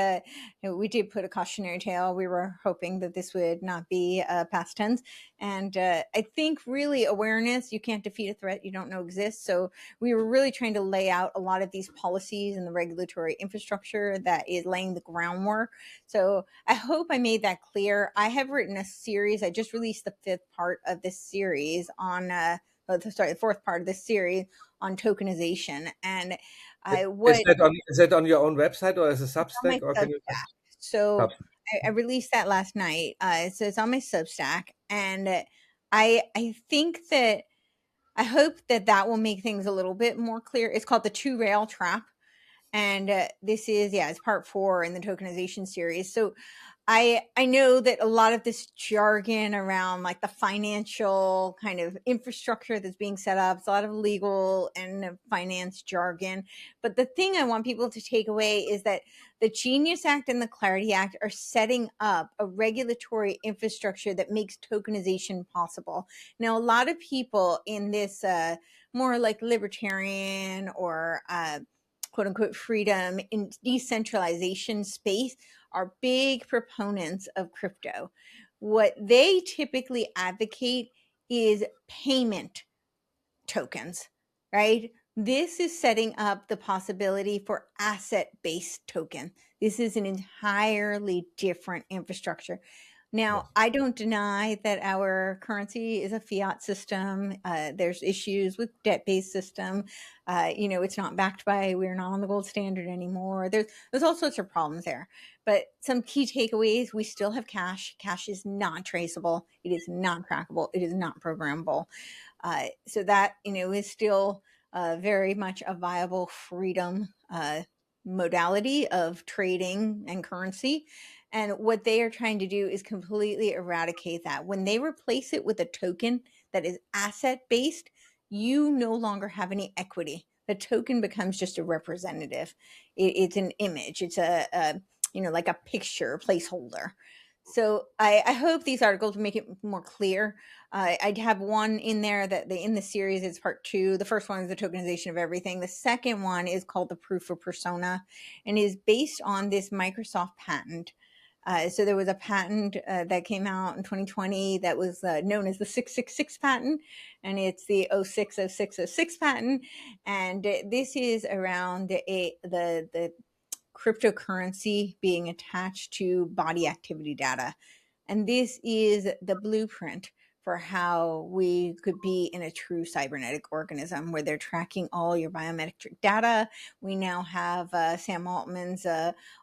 we did put a cautionary tale. We were hoping that this would not be past tense, and I think really awareness. You can't defeat a threat you don't know exists. So we were really trying to lay out a lot of these policies and the regulatory infrastructure that is laying the groundwork. So I hope I made that clear. I have written a series. I just released the fifth part of this series on. The fourth part of this series on tokenization. And Is what that on your own website or as a on my Substack, or can you Substack. So Substack? I released that last night. So it's on my Substack, and I think that I hope that that will make things a little bit more clear. It's called the two rail trap, and this is it's part 4 in the tokenization series. So I know that a lot of this jargon around like the financial kind of infrastructure that's being set up, it's a lot of legal and finance jargon. But the thing I want people to take away is that the Genius Act and the Clarity Act are setting up a regulatory infrastructure that makes tokenization possible. Now, a lot of people in this more like libertarian or quote unquote freedom in decentralization space are big proponents of crypto. What they typically advocate is payment tokens, right? This is setting up the possibility for asset based token. This is an entirely different infrastructure. Now, Yes. I don't deny that our currency is a fiat system. There's issues with debt-based system. It's not backed by. We're not on the gold standard anymore. There's all sorts of problems there. But some key takeaways: we still have cash. Cash is not traceable. It is not crackable. It is not programmable. So that is still very much a viable freedom modality of trading and currency. And what they are trying to do is completely eradicate that. When they replace it with a token that is asset based, you no longer have any equity. The token becomes just a representative. It's an image. It's a like a picture placeholder. So I hope these articles make it more clear. I'd have one in there that in the series is part 2. The first one is the tokenization of everything. The second one is called the proof of persona, and is based on this Microsoft patent. So there was a patent that came out in 2020 that was known as the 666 patent, and it's the 060606 patent. And this is around the cryptocurrency being attached to body activity data. And this is the blueprint for how we could be in a true cybernetic organism where they're tracking all your biometric data. We now have Sam Altman's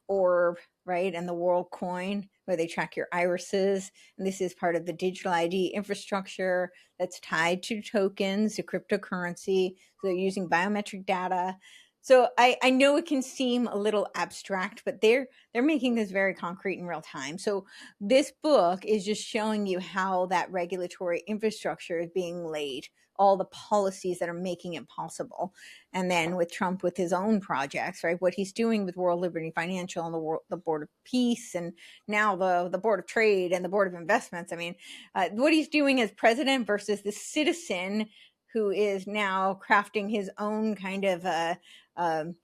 orb, right? And the world coin where they track your irises. And this is part of the digital ID infrastructure that's tied to tokens, to cryptocurrency. So they're using biometric data. So I know it can seem a little abstract, but they're making this very concrete in real time. So this book is just showing you how that regulatory infrastructure is being laid, all the policies that are making it possible. And then with Trump, with his own projects, right, what he's doing with World Liberty Financial and the Board of Peace, and now the Board of Trade and the Board of Investments. I mean, what he's doing as president versus the citizen who is now crafting his own kind of um,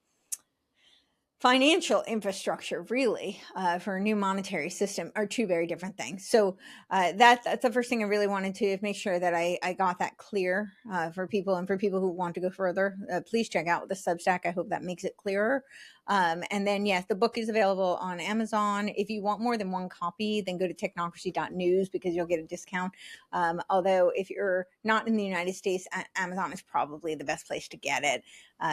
financial infrastructure, really, for a new monetary system are two very different things. So that's the first thing I really wanted to make sure that I got that clear for people, and for people who want to go further, please check out the Substack. I hope that makes it clearer. And then, yes, the book is available on Amazon. If you want more than one copy, then go to technocracy.news because you'll get a discount. Although if you're not in the United States, Amazon is probably the best place to get it.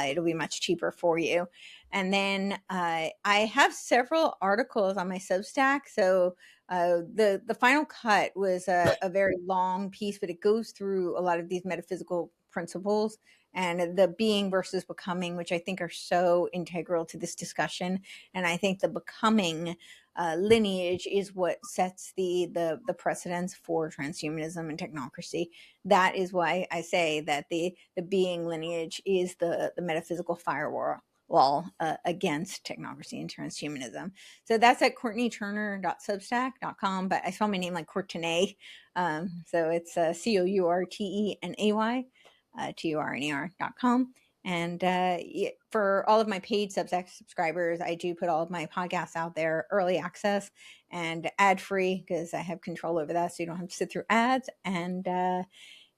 It'll be much cheaper for you. And then I have several articles on my Substack. So the final cut was a very long piece, but it goes through a lot of these metaphysical principles and the being versus becoming, which I think are so integral to this discussion. And I think the becoming lineage is what sets the precedence for transhumanism and technocracy. That is why I say that the being lineage is the metaphysical firewall against technocracy and transhumanism. So that's at courtenayturner.substack.com. But I spell my name like Courtenay. So it's Courtenay, turner.com. And for all of my paid Substack subscribers, I do put all of my podcasts out there, early access and ad free, because I have control over that. So you don't have to sit through ads. And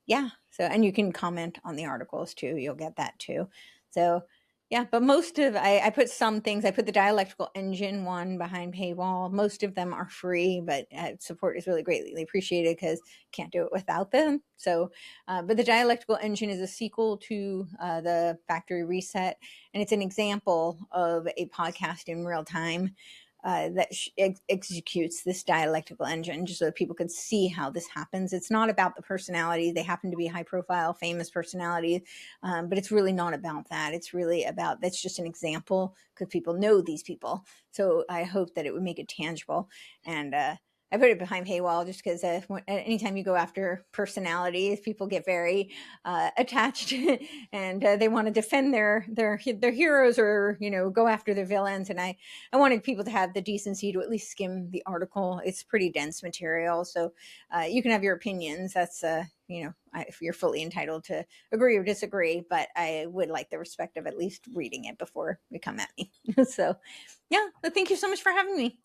yeah, so, and you can comment on the articles too. You'll get that too. So yeah, but most of I put some things. I put the dialectical engine one behind paywall. Most of them are free, but support is really greatly appreciated because can't do it without them. So, but the dialectical engine is a sequel to the Factory Reset, and it's an example of a podcast in real time that executes this dialectical engine, just so that people could see how this happens. It's not about the personality. They happen to be high profile, famous personalities, but it's really not about that. It's really about, that's just an example because people know these people. So I hope that it would make it tangible. And I put it behind paywall just because anytime you go after personalities, people get very attached and they want to defend their heroes, or go after their villains. And I wanted people to have the decency to at least skim the article. It's pretty dense material, so you can have your opinions. That's if you're fully entitled to agree or disagree, but I would like the respect of at least reading it before you come at me. So yeah, but thank you so much for having me.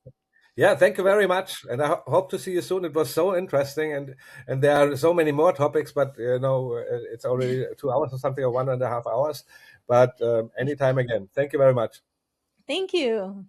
Yeah, thank you very much, and I hope to see you soon. It was so interesting, and there are so many more topics, but it's already 2 hours or something, or 1.5 hours. But anytime again. Thank you very much. Thank you.